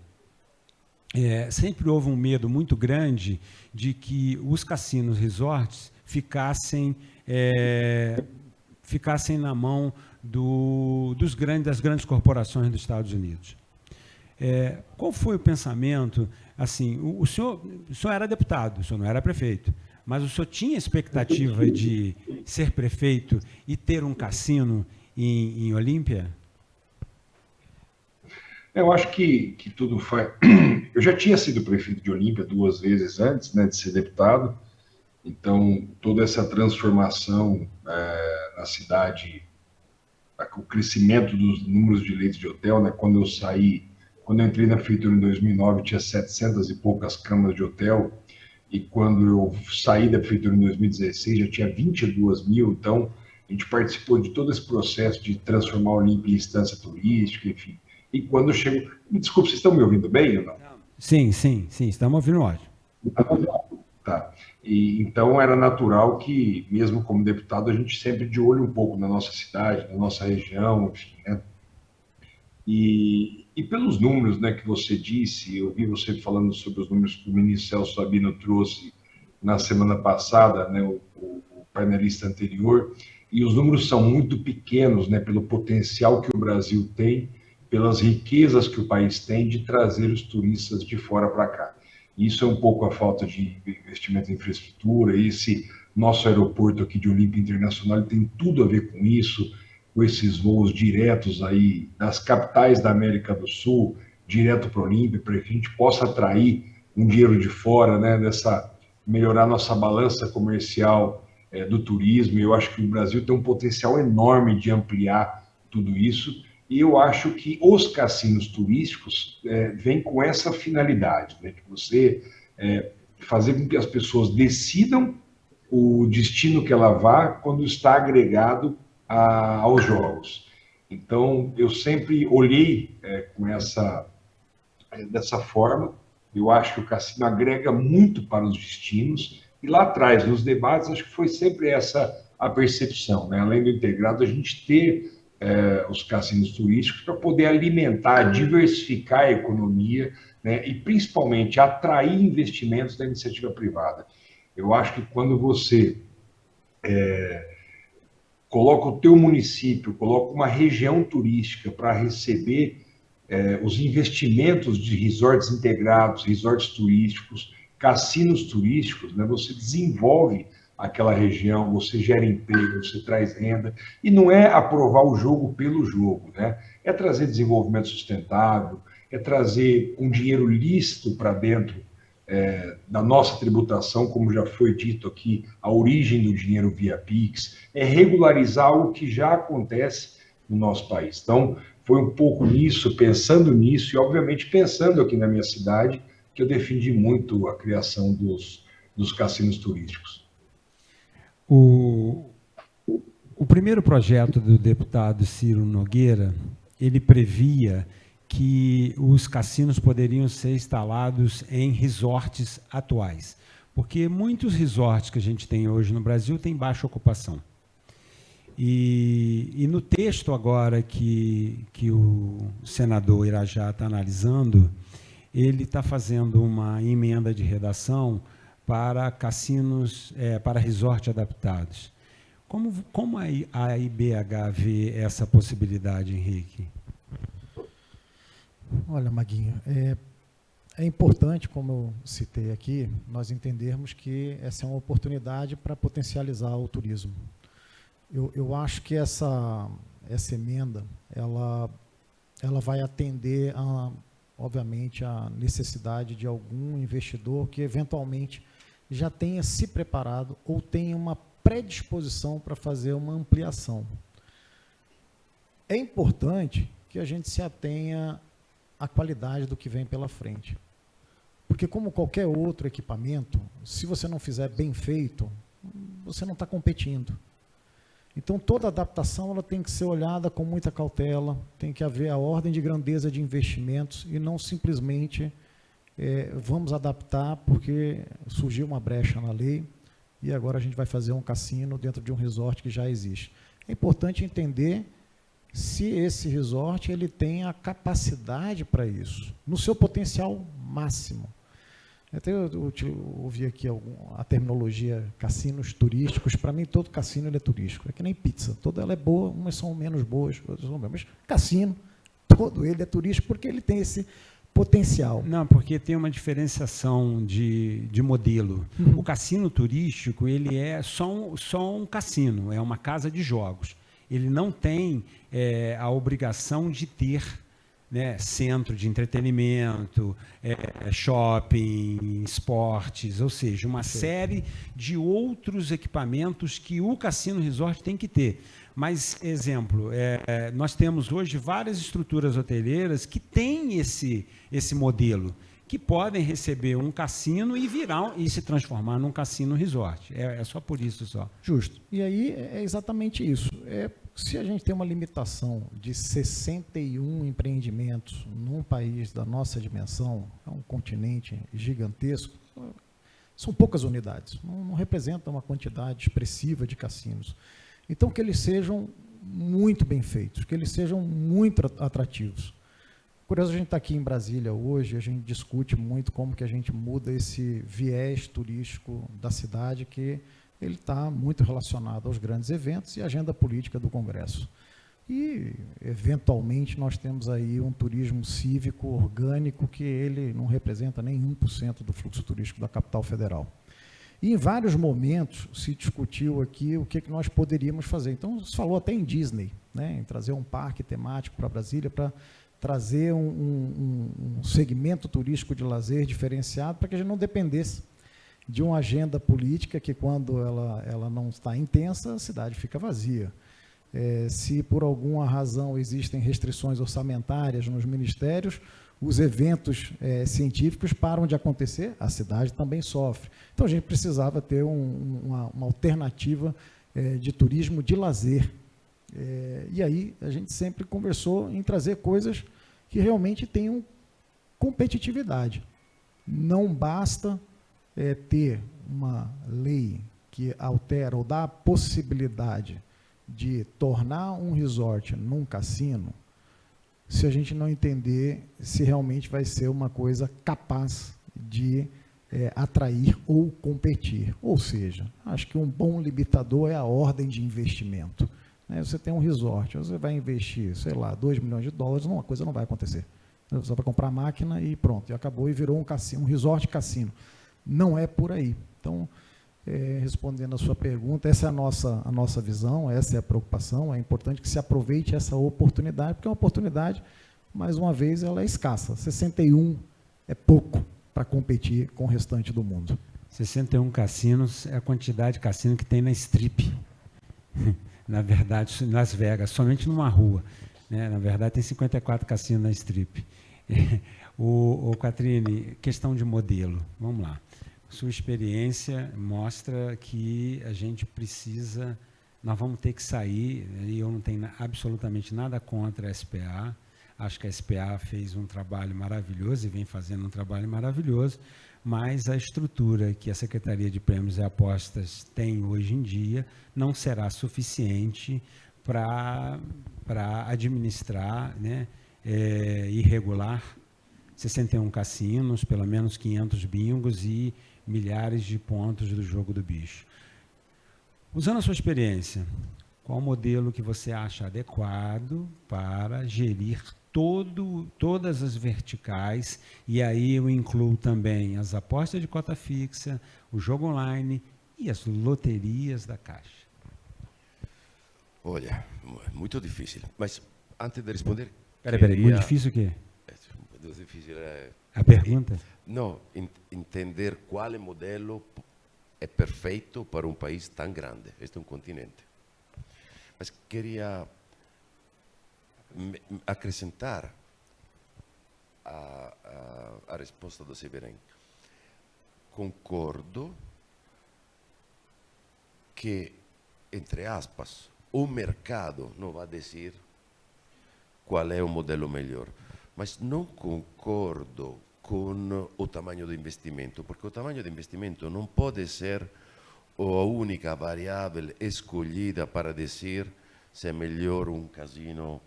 Sempre houve um medo muito grande de que os cassinos resorts ficassem na mão das grandes corporações dos Estados Unidos. Qual foi o pensamento? Assim, o senhor era deputado, o senhor não era prefeito, mas o senhor tinha expectativa de ser prefeito e ter um cassino em Olímpia? Eu acho que tudo faz. Eu já tinha sido prefeito de Olímpia 2 vezes antes, né, de ser deputado. Então, toda essa transformação na cidade, o crescimento dos números de leitos de hotel, né, quando eu entrei na prefeitura em 2009, tinha 700 e poucas camas de hotel, e quando eu saí da prefeitura em 2016, já tinha 22 mil, então a gente participou de todo esse processo de transformar a Olímpia em instância turística, enfim. E quando chego... Me desculpe, vocês estão me ouvindo bem ou não? Sim, estamos ouvindo ótimo. Tá. E, então era natural que, mesmo como deputado, a gente sempre de olho um pouco na nossa cidade, na nossa região, enfim, né? E pelos números, né, que você disse, eu vi você falando sobre os números que o ministro Celso Sabino trouxe na semana passada, né, o painelista anterior, e os números são muito pequenos, né, pelo potencial que o Brasil tem, pelas riquezas que o país tem de trazer os turistas de fora para cá. Isso é um pouco a falta de investimento em infraestrutura, esse nosso aeroporto aqui de Olímpia Internacional tem tudo a ver com isso, com esses voos diretos aí das capitais da América do Sul, direto para o Olímpia, para que a gente possa atrair um dinheiro de fora, né, melhorar nossa balança comercial do turismo. Eu acho que o Brasil tem um potencial enorme de ampliar tudo isso, e eu acho que os cassinos turísticos vêm com essa finalidade, né, de você fazer com que as pessoas decidam o destino que ela vá quando está agregado aos jogos. Então, eu sempre olhei dessa forma. Eu acho que o cassino agrega muito para os destinos, e lá atrás, nos debates, acho que foi sempre essa a percepção, né? Além do integrado, a gente ter os cassinos turísticos para poder alimentar, diversificar a economia, né? E principalmente atrair investimentos da iniciativa privada. Eu acho que quando você coloca o teu município, coloca uma região turística para receber os investimentos de resorts integrados, resorts turísticos, cassinos turísticos, né? Você desenvolve aquela região, você gera emprego, você traz renda, e não é aprovar o jogo pelo jogo, né? É trazer desenvolvimento sustentável, é trazer um dinheiro lícito para dentro da nossa tributação, como já foi dito aqui, a origem do dinheiro via Pix, é regularizar algo que já acontece no nosso país. Então, foi um pouco nisso, pensando nisso, e obviamente pensando aqui na minha cidade, que eu defendi muito a criação dos cassinos turísticos. O primeiro projeto do deputado Ciro Nogueira, ele previa que os cassinos poderiam ser instalados em resorts atuais, porque muitos resorts que a gente tem hoje no Brasil têm baixa ocupação. E no texto agora que o senador Irajá está analisando, ele está fazendo uma emenda de redação para cassinos, para resort adaptados. Como a IBH vê essa possibilidade, Henrique? Olha, Maguinho, é importante, como eu citei aqui, nós entendermos que essa é uma oportunidade para potencializar o turismo. Eu acho que essa emenda, ela vai atender, obviamente, a necessidade de algum investidor que, eventualmente, já tenha se preparado ou tenha uma predisposição para fazer uma ampliação. É importante que a gente se atenha à qualidade do que vem pela frente. Porque, como qualquer outro equipamento, se você não fizer bem feito, você não está competindo. Então, toda adaptação ela tem que ser olhada com muita cautela, tem que haver a ordem de grandeza de investimentos e não simplesmente vamos adaptar porque surgiu uma brecha na lei e agora a gente vai fazer um cassino dentro de um resort que já existe. É importante entender se esse resort ele tem a capacidade para isso, no seu potencial máximo. Até eu ouvi aqui a terminologia cassinos turísticos. Para mim, todo cassino ele é turístico. É que nem pizza. Toda ela é boa, umas são menos boas, outras são menos. Mas cassino, todo ele é turístico porque ele tem esse potencial. Não, porque tem uma diferenciação de modelo. Uhum. O cassino turístico ele é só um cassino, é uma casa de jogos. Ele não tem a obrigação de ter, né, centro de entretenimento, shopping, esportes, ou seja, uma série de outros equipamentos que o Cassino Resort tem que ter. Mas, exemplo, nós temos hoje várias estruturas hoteleiras que têm esse modelo, que podem receber um cassino e se transformar num cassino resort. É só por isso só. Justo. E aí é exatamente isso. Se a gente tem uma limitação de 61 empreendimentos num país da nossa dimensão, é um continente gigantesco, são poucas unidades, não representa uma quantidade expressiva de cassinos. Então, que eles sejam muito bem feitos, que eles sejam muito atrativos. Curioso, a gente está aqui em Brasília hoje, a gente discute muito como que a gente muda esse viés turístico da cidade, que ele está muito relacionado aos grandes eventos e à agenda política do Congresso. E, eventualmente, nós temos aí um turismo cívico orgânico que ele não representa nem 1% do fluxo turístico da capital federal. E, em vários momentos, se discutiu aqui o que nós poderíamos fazer. Então, se falou até em Disney, né, em trazer um parque temático para Brasília, para trazer um segmento turístico de lazer diferenciado, para que a gente não dependesse de uma agenda política que, quando ela não está intensa, a cidade fica vazia. Se por alguma razão existem restrições orçamentárias nos ministérios, os eventos científicos param de acontecer, a cidade também sofre. Então, a gente precisava ter uma alternativa de turismo de lazer. E aí a gente sempre conversou em trazer coisas que realmente tenham competitividade. Não basta ter uma lei que altera ou dá a possibilidade de tornar um resort num cassino, se a gente não entender se realmente vai ser uma coisa capaz de atrair ou competir. Ou seja, acho que um bom limitador é a ordem de investimento. Você tem um resort, você vai investir, sei lá, $2 milhões, uma coisa não vai acontecer. Você vai comprar a máquina e pronto, e acabou e virou um cassino, um resort cassino. Não é por aí. Então, respondendo a sua pergunta, essa é a nossa visão, essa é a preocupação. É importante que se aproveite essa oportunidade, porque é uma oportunidade, mais uma vez, ela é escassa. 61 é pouco para competir com o restante do mundo. 61 cassinos é a quantidade de cassino que tem na Strip. Na verdade, em Las Vegas, somente numa rua. Né? Na verdade, tem 54 cassinos na Strip. Catrine, questão de modelo. Vamos lá. Sua experiência mostra que a gente precisa, nós vamos ter que sair, e eu não tenho absolutamente nada contra a SPA, acho que a SPA fez um trabalho maravilhoso e vem fazendo um trabalho maravilhoso, mas a estrutura que a Secretaria de Prêmios e Apostas tem hoje em dia não será suficiente para administrar, né, e regular 61 cassinos, pelo menos 500 bingos e milhares de pontos do jogo do bicho. Usando a sua experiência, qual modelo que você acha adequado para gerir todas as verticais, e aí eu incluo também as apostas de cota fixa, o jogo online e as loterias da Caixa? Olha, muito difícil, mas antes de responder... Peraí, muito difícil o quê? Muito difícil a pergunta? Não, entender qual modelo é perfeito para um país tão grande. Este é um continente. Mas queria acrescentar a resposta do Severin. Concordo que, entre aspas, o mercado não vai dizer qual é o modelo melhor. Mas não concordo com o tamanho do investimento, porque o tamanho do investimento não pode ser a única variável escolhida para dizer se é melhor um casino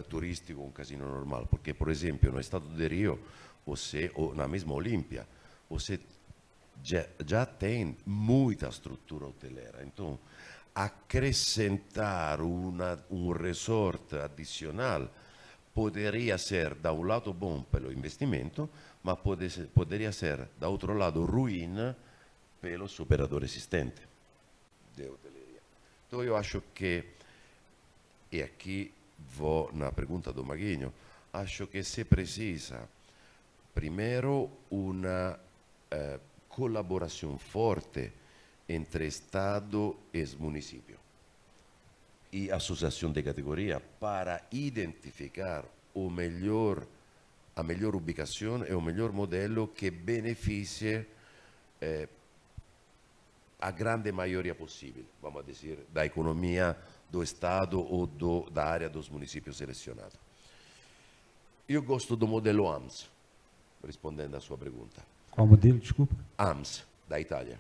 turístico ou um casino normal. Porque, por exemplo, no estado de Rio, ou na mesma Olímpia, você já tem muita estrutura hoteleira. Então, acrescentar um resort adicional poderia ser, da um lado, bom pelo investimento, mas poderia ser, da outro lado, ruim pelos operadores existentes de hoteleria. Então, eu acho que, e aqui vou na pergunta do Maguinho, acho que se precisa, primeiro, uma colaboração forte entre Estado e município e associação de categoria para identificar a melhor ubicação e o melhor modelo que beneficie a grande maioria possível, vamos dizer, da economia do Estado ou da área dos municípios selecionados. Eu gosto do modelo AMS, respondendo à sua pergunta. Qual modelo, desculpa? AMS, da Itália.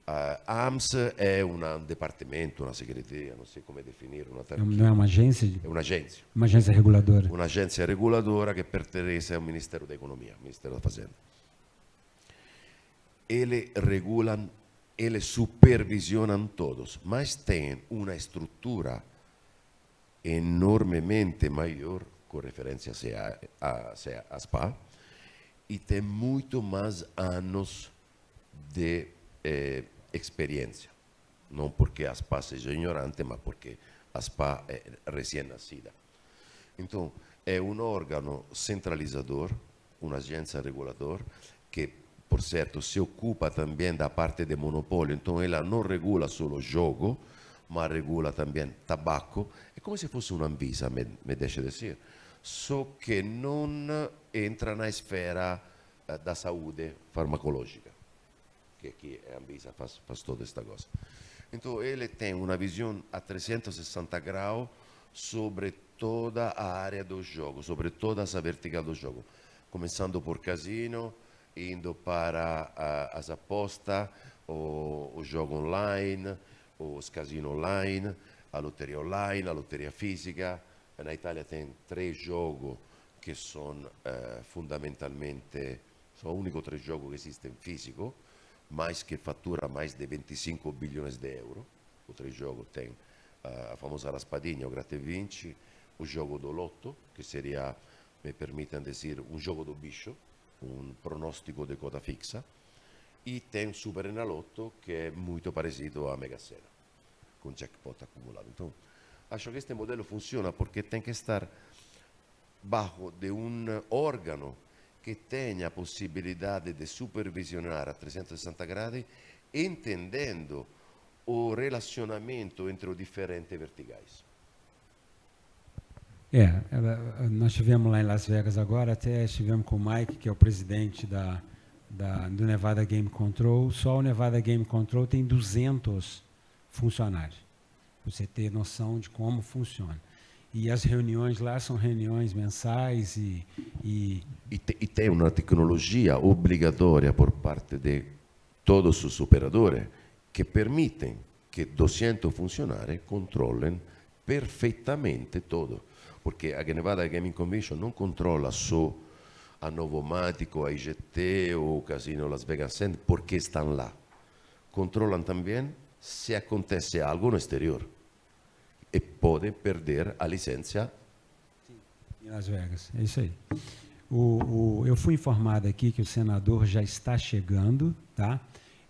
A AMS é um departamento, uma secretaria, não sei como definir, Não é uma agência? É uma agência. Uma agência reguladora. Uma agência reguladora que pertence ao Ministério da Economia, Ministério da Fazenda. Eles regulam, eles supervisionam todos, mas têm uma estrutura enormemente maior com referência a SPA e tem muito mais anos de experiência. Não porque a SPA seja ignorante, mas porque a SPA é recém-nascida. Então, é um órgão centralizador, uma agência reguladora, que, por certo, se ocupa também da parte de monopólio. Então, ela não regula só jogo, mas regula também tabaco. É como se fosse uma Anvisa, me deixa dizer. Só que não entra na esfera da saúde farmacológica, que aqui a Anvisa faz toda esta coisa. Então, ele tem uma visão a 360 graus sobre toda a área do jogo, sobre toda essa vertical do jogo, começando por casino, indo para as apostas, o jogo online, os casinos online, a loteria física. Na Itália tem 3 jogos que são fundamentalmente, são os únicos 3 jogos que existem físico, mas que fatura mais de 25 bilhões de euros. Os 3 jogos têm a famosa raspadinha, o gratta e vinci, o jogo do lotto, que seria, me permitam dizer, um jogo do bicho, um pronóstico de coda fixa, e tem o Super Enalotto, que é muito parecido à Mega Sena, com jackpot acumulado. Então, acho que este modelo funciona porque tem que estar bajo de um órgão que tenha a possibilidade de supervisionar a 360 graus, entendendo o relacionamento entre os diferentes verticais. Nós estivemos lá em Las Vegas agora, até estivemos com o Mike, que é o presidente do Nevada Game Control. Só o Nevada Game Control tem 200 funcionários, para você ter noção de como funciona. E as reuniões lá são reuniões mensais e tem uma tecnologia obrigatória por parte de todos os operadores que permitem que 200 funcionários controlem perfeitamente tudo. Porque a Nevada Gaming Commission não controla só a Novomático, a IGT ou o Casino Las Vegas Sands porque estão lá. Controlam também se acontece algo no exterior e podem perder a licença. Em Las Vegas, é isso aí. Eu fui informado aqui que o senador já está chegando, tá?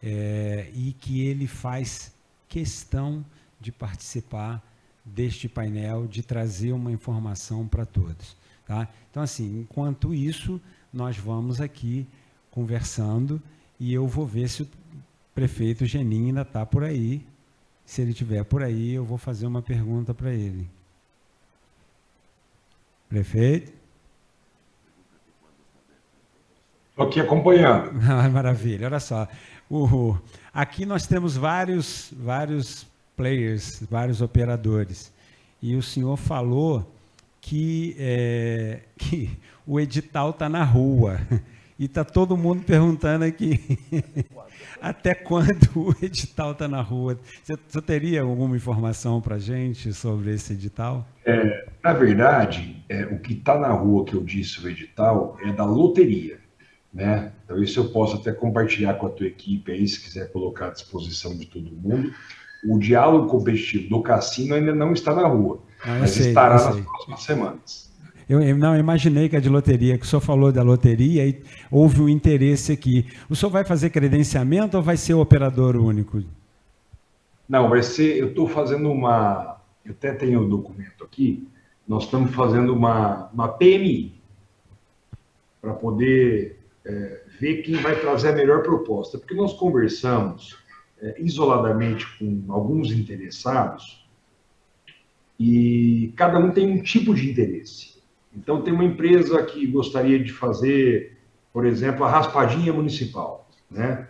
E que ele faz questão de participar deste painel, de trazer uma informação para todos, tá? Então, assim, enquanto isso, nós vamos aqui conversando e eu vou ver se o prefeito Genin ainda está por aí. Se ele estiver por aí, eu vou fazer uma pergunta para ele. Prefeito? Estou aqui acompanhando. Maravilha, olha só. Aqui nós temos vários players, vários operadores. E o senhor falou que o edital está na rua. E está todo mundo perguntando aqui até quando o edital está na rua. Você teria alguma informação para a gente sobre esse edital? Na verdade, o que está na rua, que eu disse, o edital, é da loteria, né? Então, isso eu posso até compartilhar com a tua equipe aí, se quiser colocar à disposição de todo mundo. O diálogo competitivo do cassino ainda não está na rua, mas estará nas próximas semanas. Eu imaginei que a de loteria, que o senhor falou da loteria, e houve um interesse aqui. O senhor vai fazer credenciamento ou vai ser o operador único? Não, vai ser, eu estou fazendo eu até tenho o documento aqui, nós estamos fazendo uma PMI, para poder ver quem vai trazer a melhor proposta, porque nós conversamos isoladamente com alguns interessados e cada um tem um tipo de interesse. Então, tem uma empresa que gostaria de fazer, por exemplo, a raspadinha municipal, né?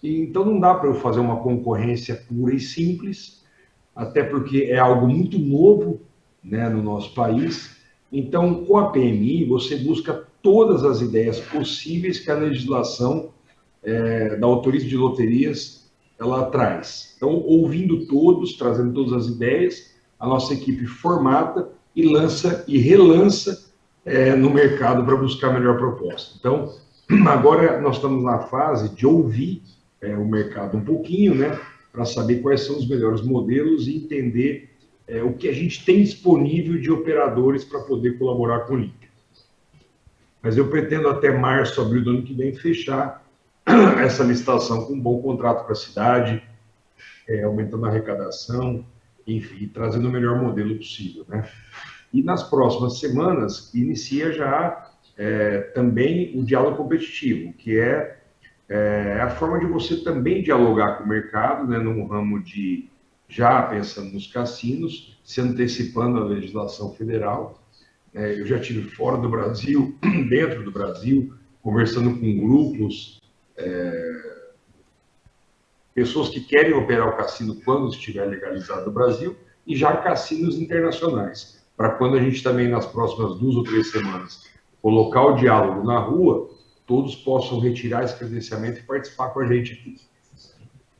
E, então, não dá para eu fazer uma concorrência pura e simples, até porque é algo muito novo, né, no nosso país. Então, com a PMI, você busca todas as ideias possíveis que a legislação da Autorização de Loterias ela traz. Então, ouvindo todos, trazendo todas as ideias, a nossa equipe formata e lança e relança no mercado para buscar a melhor proposta. Então, agora nós estamos na fase de ouvir o mercado um pouquinho, né, para saber quais são os melhores modelos e entender o que a gente tem disponível de operadores para poder colaborar com o Olímpia. Mas eu pretendo até março, abril do ano que vem fechar essa licitação com um bom contrato para a cidade, aumentando a arrecadação, enfim, trazendo o melhor modelo possível, né? E nas próximas semanas inicia já também o diálogo competitivo, que é a forma de você também dialogar com o mercado, né, num ramo de, já pensando nos cassinos, se antecipando a legislação federal. Eu já estive fora do Brasil, dentro do Brasil, conversando com grupos, pessoas que querem operar o cassino quando estiver legalizado no Brasil, e já cassinos internacionais, para quando a gente também, nas próximas 2 ou 3 semanas, colocar o diálogo na rua, todos possam retirar esse credenciamento e participar com a gente aqui.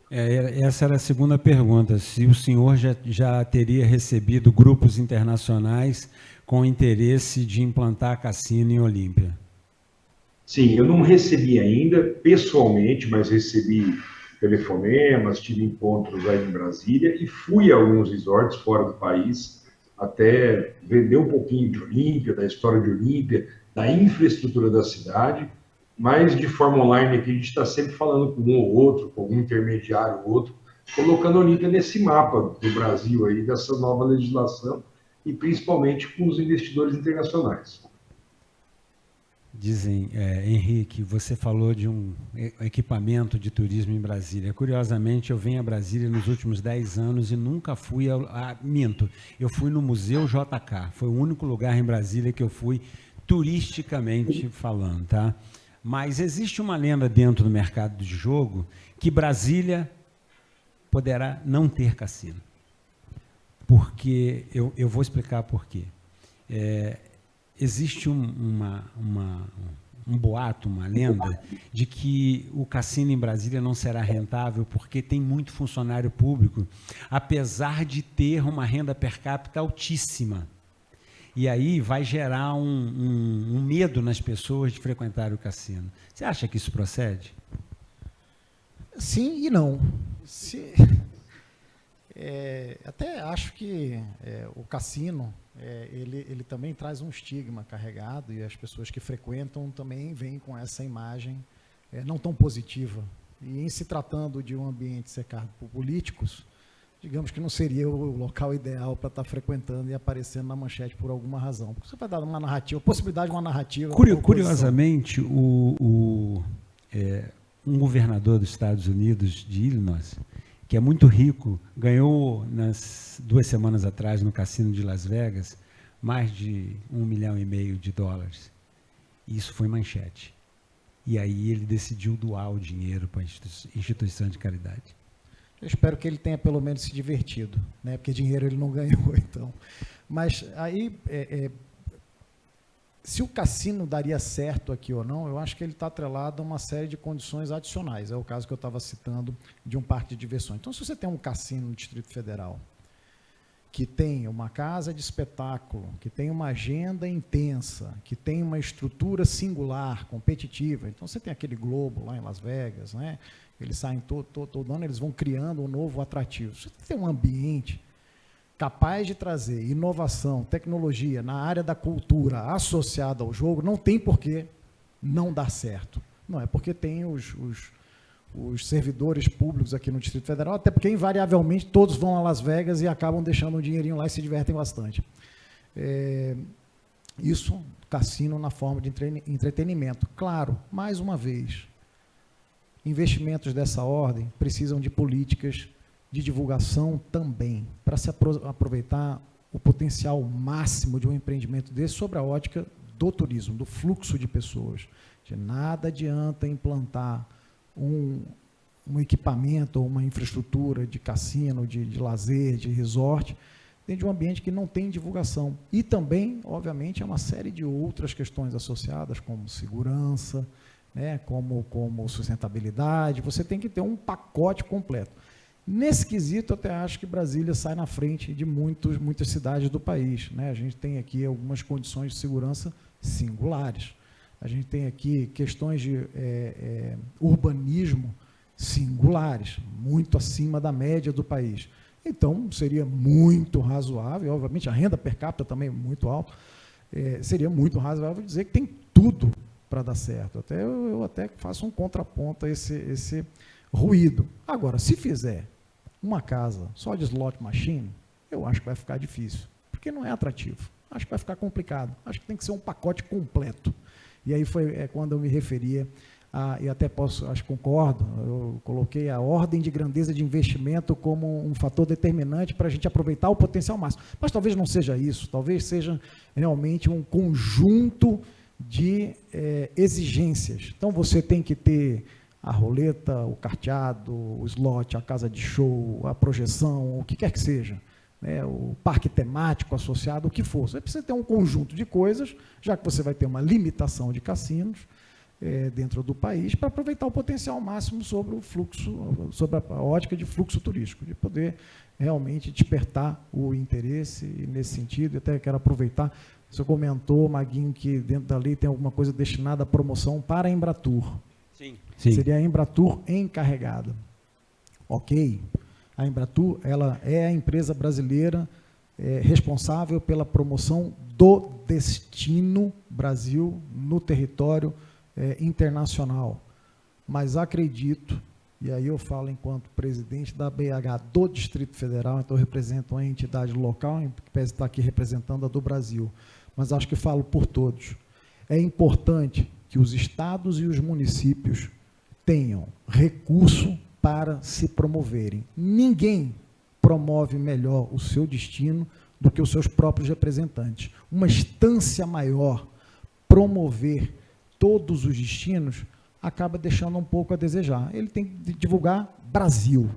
Essa era a segunda pergunta, se o senhor já teria recebido grupos internacionais com interesse de implantar cassino em Olímpia. Sim, eu não recebi ainda pessoalmente, mas recebi telefonemas, tive encontros aí em Brasília e fui a alguns resorts fora do país, até vender um pouquinho de Olímpia, da história de Olímpia, da infraestrutura da cidade, mas de forma online aqui a gente está sempre falando com um ou outro, com algum intermediário ou outro, colocando a Olímpia nesse mapa do Brasil aí, dessa nova legislação, e principalmente com os investidores internacionais. Dizem, Henrique, você falou de um equipamento de turismo em Brasília. Curiosamente, eu venho a Brasília nos últimos 10 anos e nunca fui minto, eu fui no Museu JK, foi o único lugar em Brasília que eu fui turisticamente falando, tá? Mas existe uma lenda dentro do mercado de jogo que Brasília poderá não ter cassino. Porque, eu vou explicar por quê. Existe um boato, uma lenda, de que o cassino em Brasília não será rentável porque tem muito funcionário público, apesar de ter uma renda per capita altíssima. E aí vai gerar um medo nas pessoas de frequentar o cassino. Você acha que isso procede? Sim e não. Até acho que o cassino, ele também traz um estigma carregado, e as pessoas que frequentam também vêm com essa imagem não tão positiva. E em se tratando de um ambiente cercado por políticos, digamos que não seria o local ideal para estar frequentando e aparecendo na manchete por alguma razão. Porque você vai dar uma narrativa, possibilidade de uma narrativa. Curiosamente, um governador dos Estados Unidos, de Illinois, que é muito rico, ganhou, nas 2 semanas atrás, no cassino de Las Vegas, mais de $1,5 milhão de dólares. Isso foi manchete. E aí ele decidiu doar o dinheiro para a instituição de caridade. Eu espero que ele tenha pelo menos se divertido, né? Porque dinheiro ele não ganhou, então. Mas aí, se o cassino daria certo aqui ou não, eu acho que ele está atrelado a uma série de condições adicionais. É o caso que eu estava citando de um parque de diversões. Então, se você tem um cassino no Distrito Federal, que tem uma casa de espetáculo, que tem uma agenda intensa, que tem uma estrutura singular, competitiva, então você tem aquele Globo lá em Las Vegas, né? Eles saem todo ano, eles vão criando um novo atrativo. Você tem um ambiente capaz de trazer inovação, tecnologia na área da cultura associada ao jogo, não tem por que não dar certo. Não é porque tem os servidores públicos aqui no Distrito Federal, até porque, invariavelmente, todos vão a Las Vegas e acabam deixando um dinheirinho lá e se divertem bastante. Isso, cassino na forma de entretenimento. Claro, mais uma vez, investimentos dessa ordem precisam de políticas de divulgação também, para se aproveitar o potencial máximo de um empreendimento desse sobre a ótica do turismo, do fluxo de pessoas. De nada adianta implantar um equipamento ou uma infraestrutura de cassino, de lazer, de resort, dentro de um ambiente que não tem divulgação. E também, obviamente, há uma série de outras questões associadas, como segurança, né, como sustentabilidade, você tem que ter um pacote completo. Nesse quesito, eu até acho que Brasília sai na frente de muitas cidades do país, né? A gente tem aqui algumas condições de segurança singulares. A gente tem aqui questões de urbanismo singulares, muito acima da média do país. Então, seria muito razoável, obviamente a renda per capita também é muito alta, seria muito razoável dizer que tem tudo para dar certo. Eu até faço um contraponto a esse ruído. Agora, se fizer uma casa só de slot machine, eu acho que vai ficar difícil, porque não é atrativo. Acho que vai ficar complicado. Acho que tem que ser um pacote completo. E aí foi quando eu me referia e até acho que concordo, eu coloquei a ordem de grandeza de investimento como um fator determinante para a gente aproveitar o potencial máximo. Mas talvez não seja isso, talvez seja realmente um conjunto de exigências. Então, você tem que ter a roleta, o carteado, o slot, a casa de show, a projeção, o que quer que seja, né, o parque temático associado, o que for. Você precisa ter um conjunto de coisas, já que você vai ter uma limitação de cassinos, dentro do país, para aproveitar o potencial máximo sobre o fluxo, sobre a ótica de fluxo turístico, de poder realmente despertar o interesse nesse sentido. Até quero aproveitar, você comentou, Maguinho, que dentro da lei tem alguma coisa destinada à promoção para a Embratur. Sim. Seria a Embratur encarregada. Ok. A Embratur, ela é a empresa brasileira responsável pela promoção do destino Brasil no território internacional, mas acredito, e aí eu falo enquanto presidente da BH do Distrito Federal, então eu represento uma entidade local, que pese estar aqui representando a do Brasil, mas acho que falo por todos. É importante que os estados e os municípios tenham recurso para se promoverem. Ninguém promove melhor o seu destino do que os seus próprios representantes. Uma instância maior, promover todos os destinos, acaba deixando um pouco a desejar. Ele tem que divulgar Brasil,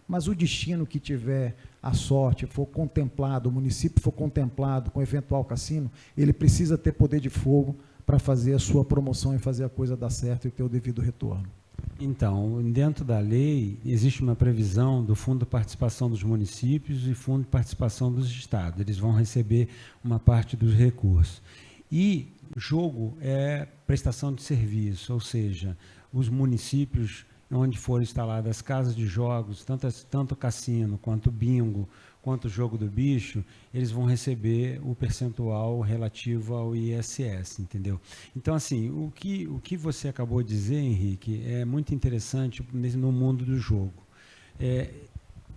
mas o destino que tiver a sorte, for contemplado, o município for contemplado com eventual cassino, ele precisa ter poder de fogo para fazer a sua promoção e fazer a coisa dar certo e ter o devido retorno. Então, dentro da lei, existe uma previsão do Fundo de Participação dos Municípios e Fundo de Participação dos Estados. Eles vão receber uma parte dos recursos. E jogo é prestação de serviço, ou seja, os municípios onde forem instaladas as casas de jogos, tanto cassino, quanto bingo, quanto o jogo do bicho, eles vão receber o percentual relativo ao ISS, entendeu? Então, assim, o que você acabou de dizer, Henrique, é muito interessante no mundo do jogo.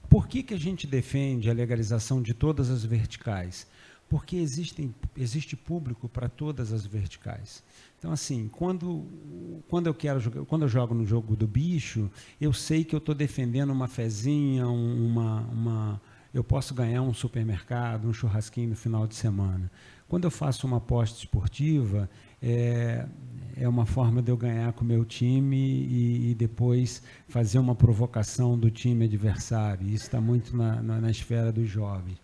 Por que a gente defende a legalização de todas as verticais? Porque existe público para todas as verticais. Então, assim, quando eu jogo no jogo do bicho, eu sei que eu estou defendendo uma fezinha, eu posso ganhar um supermercado, um churrasquinho no final de semana. Quando eu faço uma aposta esportiva, é uma forma de eu ganhar com o meu time e depois fazer uma provocação do time adversário. Isso está muito na esfera dos jovens.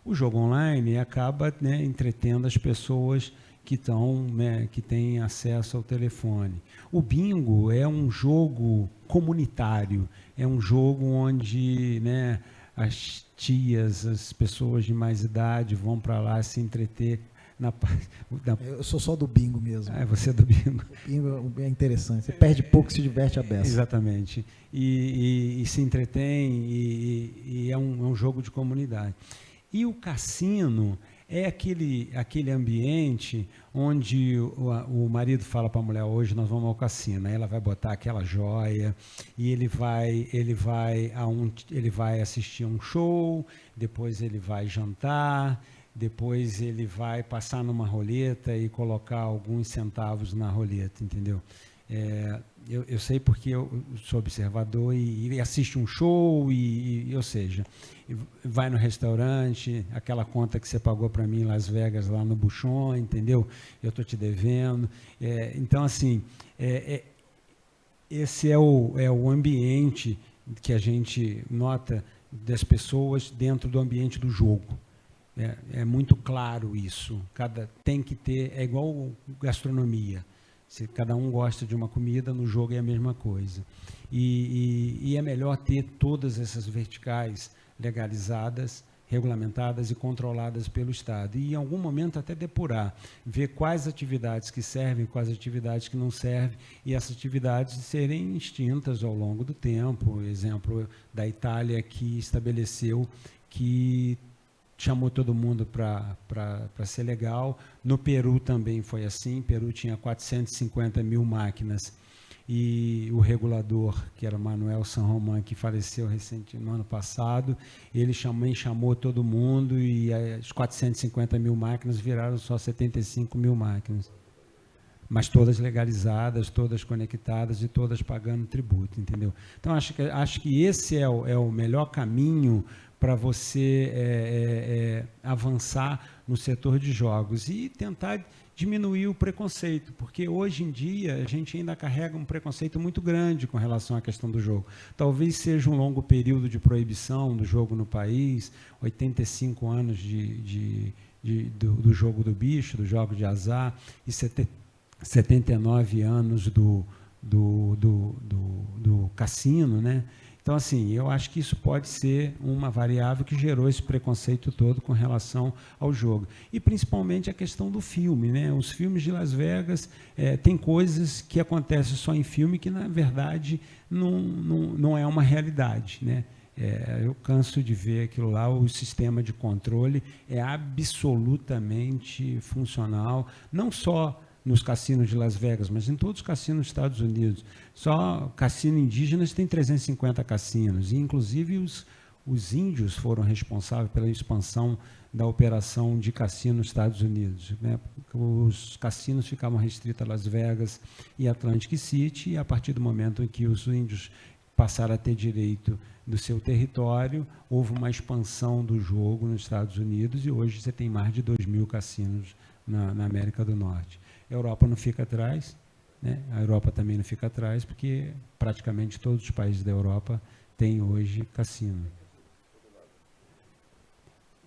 O jogo online acaba, né, entretendo as pessoas que têm acesso ao telefone. O bingo é um jogo comunitário, é um jogo onde, né, as tias, as pessoas de mais idade vão para lá se entreter. Eu sou só do bingo mesmo. Você é do bingo. O bingo é interessante, você perde pouco e se diverte a beça. Exatamente. E se entretém, e é um jogo de comunidade. E o cassino é aquele ambiente onde o marido fala para a mulher: hoje nós vamos ao cassino. Aí ela vai botar aquela joia e ele vai assistir a um show, depois ele vai jantar, depois ele vai passar numa roleta e colocar alguns centavos na roleta, entendeu? Eu sei porque eu sou observador e assisto um show, ou seja, vai no restaurante, aquela conta que você pagou para mim em Las Vegas, lá no Buchon, entendeu? Eu estou te devendo. Então, assim, esse é o ambiente que a gente nota das pessoas dentro do ambiente do jogo. É muito claro isso. Tem que ter, é igual gastronomia. Se cada um gosta de uma comida, no jogo é a mesma coisa. E é melhor ter todas essas verticais legalizadas, regulamentadas e controladas pelo Estado. E, em algum momento, até depurar, ver quais atividades que servem, quais atividades que não servem, e essas atividades serem extintas ao longo do tempo. Exemplo da Itália, que estabeleceu que chamou todo mundo para ser legal. No Peru também foi assim. Peru tinha 450 mil máquinas e o regulador, que era Manuel San Román, que faleceu recentemente no ano passado, ele chamou todo mundo e as 450 mil máquinas viraram só 75 mil máquinas. Mas todas legalizadas, todas conectadas e todas pagando tributo, entendeu? Então, acho que esse é o melhor caminho para você avançar no setor de jogos e tentar diminuir o preconceito, porque hoje em dia a gente ainda carrega um preconceito muito grande com relação à questão do jogo. Talvez seja um longo período de proibição do jogo no país, 85 anos do jogo do bicho, do jogo de azar, e 79 anos do cassino, né? Então, assim, eu acho que isso pode ser uma variável que gerou esse preconceito todo com relação ao jogo. E, principalmente, a questão do filme, né? Os filmes de Las Vegas, tem coisas que acontecem só em filme que, na verdade, não é uma realidade, né? Eu canso de ver aquilo lá, o sistema de controle é absolutamente funcional, não só nos cassinos de Las Vegas, mas em todos os cassinos dos Estados Unidos. Só cassino indígenas tem 350 cassinos, e inclusive os índios foram responsáveis pela expansão da operação de cassino nos Estados Unidos, né? Os cassinos ficavam restritos a Las Vegas e Atlantic City, e a partir do momento em que os índios passaram a ter direito do seu território, houve uma expansão do jogo nos Estados Unidos, e hoje você tem mais de 2.000 cassinos na América do Norte. A Europa não fica atrás, né? A Europa também não fica atrás, porque praticamente todos os países da Europa têm hoje cassino.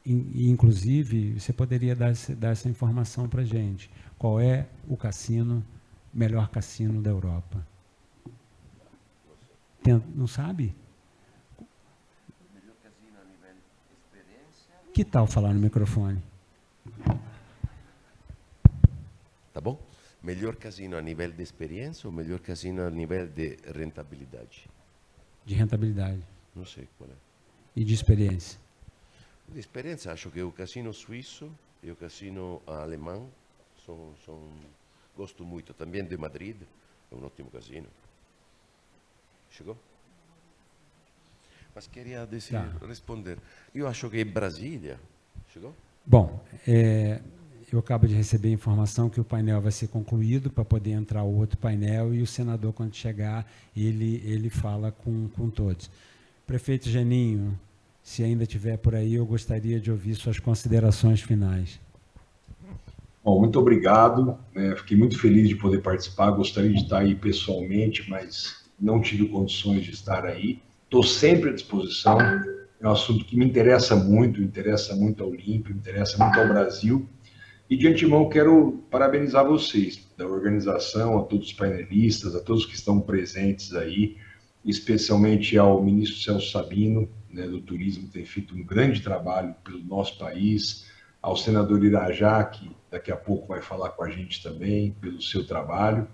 Inclusive, você poderia dar essa informação para a gente. Qual é o melhor cassino da Europa? Não sabe? Que tal falar no microfone? Tá bom? Melhor cassino a nível de experiência ou melhor cassino a nível de rentabilidade? De rentabilidade. Não sei qual é. E de experiência? De experiência, acho que o cassino suíço e o cassino alemão gosto muito. Também de Madrid, é um ótimo cassino. Chegou? Mas queria responder. Eu acho que Brasília... Chegou? Bom, eu acabo de receber a informação que o painel vai ser concluído para poder entrar o outro painel, e o senador, quando chegar, ele fala com todos. Prefeito Geninho, se ainda estiver por aí, eu gostaria de ouvir suas considerações finais. Bom, muito obrigado. Fiquei muito feliz de poder participar. Gostaria de estar aí pessoalmente, mas não tive condições de estar aí. Estou sempre à disposição. É um assunto que me interessa muito ao Olímpio, me interessa muito ao Brasil. E, de antemão, quero parabenizar vocês, da organização, a todos os painelistas, a todos que estão presentes aí, especialmente ao ministro Celso Sabino, né, do Turismo, que tem feito um grande trabalho pelo nosso país, ao senador Irajá, que daqui a pouco vai falar com a gente também, pelo seu trabalho,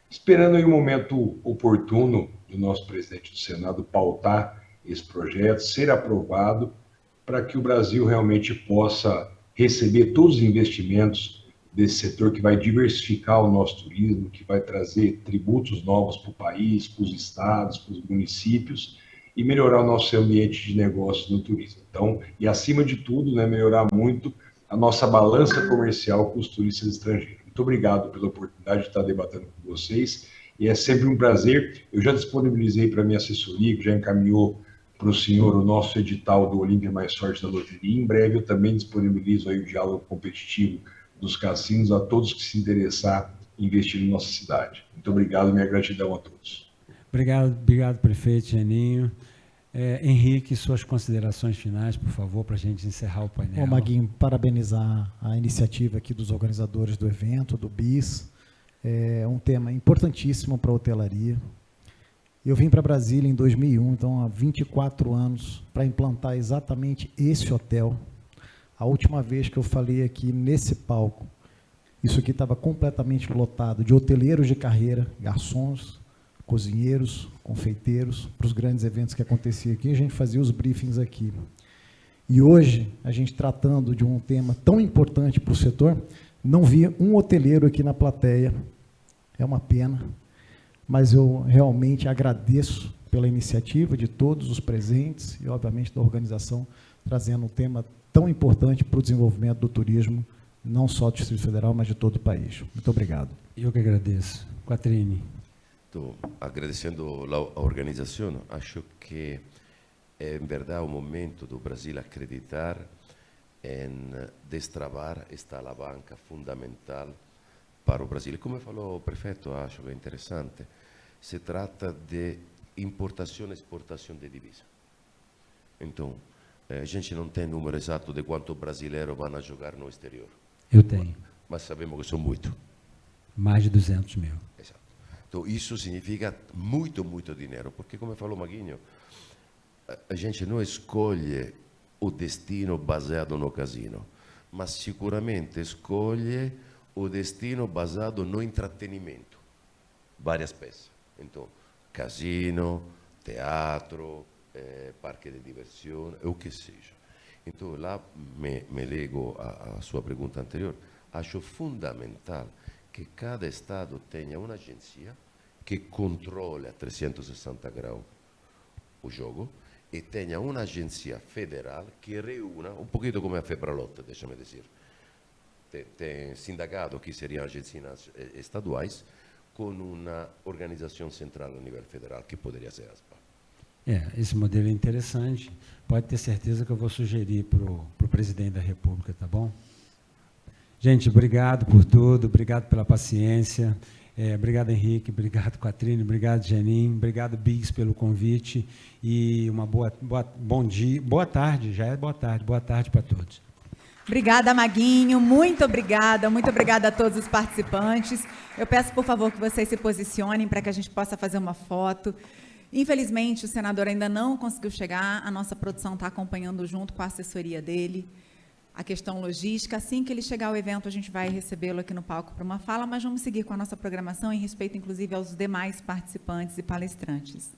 esperando aí um momento oportuno do nosso presidente do Senado pautar esse projeto, ser aprovado, para que o Brasil realmente possa receber todos os investimentos desse setor que vai diversificar o nosso turismo, que vai trazer tributos novos para o país, para os estados, para os municípios, e melhorar o nosso ambiente de negócios no turismo. Então, e acima de tudo, né, melhorar muito a nossa balança comercial com os turistas estrangeiros. Muito obrigado pela oportunidade de estar debatendo com vocês, e é sempre um prazer. Eu já disponibilizei para a minha assessoria, que já encaminhou para o senhor o nosso edital do Olímpia Mais Sorte da Loteria. Em breve eu também disponibilizo aí o diálogo competitivo dos cassinos a todos que se interessar em investir em nossa cidade. Muito obrigado, minha gratidão a todos. Obrigado, prefeito Geninho. Henrique, suas considerações finais, por favor, para a gente encerrar o painel. Maguinho, parabenizar a iniciativa aqui dos organizadores do evento, do BIS. É um tema importantíssimo para a hotelaria. Eu vim para Brasília em 2001, então há 24 anos, para implantar exatamente esse hotel. A última vez que eu falei aqui nesse palco, isso aqui estava completamente lotado de hoteleiros de carreira, garçons, cozinheiros, confeiteiros, para os grandes eventos que aconteciam aqui, a gente fazia os briefings aqui. E hoje, a gente tratando de um tema tão importante para o setor, não vi um hoteleiro aqui na plateia. É uma pena, mas eu realmente agradeço pela iniciativa de todos os presentes e, obviamente, da organização, trazendo um tema tão importante para o desenvolvimento do turismo, não só do Distrito Federal, mas de todo o país. Muito obrigado. Eu que agradeço. Quattrini. Estou agradecendo a organização. Acho que é, em verdade, o momento do Brasil acreditar em destravar esta alavanca fundamental para o Brasil. Como falou o prefeito, acho que é interessante. Se trata de importação e exportação de divisa. Então, a gente não tem número exato de quanto brasileiros vão a jogar no exterior. Eu tenho. Mas sabemos que são muito. Mais de 200 mil. Exato. Então, isso significa muito, muito dinheiro, porque, como falou Maguinho, a gente não escolhe o destino baseado no casino, mas sicuramente escolhe o destino baseado no entretenimento, várias peças. Então, casino, teatro, parque de diversão, o que seja. Então, lá me lego à sua pergunta anterior, acho fundamental que cada estado tenha uma agência que controle a 360 graus o jogo e tenha uma agência federal que reúna, um pouquinho como a Febralote, deixa-me dizer. Tem sindicato que seriam agências estaduais com uma organização central a nível federal, que poderia ser a ASPA. Esse modelo é interessante. Pode ter certeza que eu vou sugerir para o presidente da República, tá bom? Gente, obrigado por tudo, obrigado pela paciência. Obrigado, Henrique, obrigado, Quattrini, obrigado, Jenin, obrigado, Biggs, pelo convite e uma bom dia, boa tarde, já é boa tarde para todos. Obrigada, Maguinho, muito obrigada a todos os participantes. Eu peço, por favor, que vocês se posicionem para que a gente possa fazer uma foto. Infelizmente, o senador ainda não conseguiu chegar, a nossa produção está acompanhando junto com a assessoria dele a questão logística. Assim que ele chegar ao evento, a gente vai recebê-lo aqui no palco para uma fala, mas vamos seguir com a nossa programação em respeito, inclusive, aos demais participantes e palestrantes.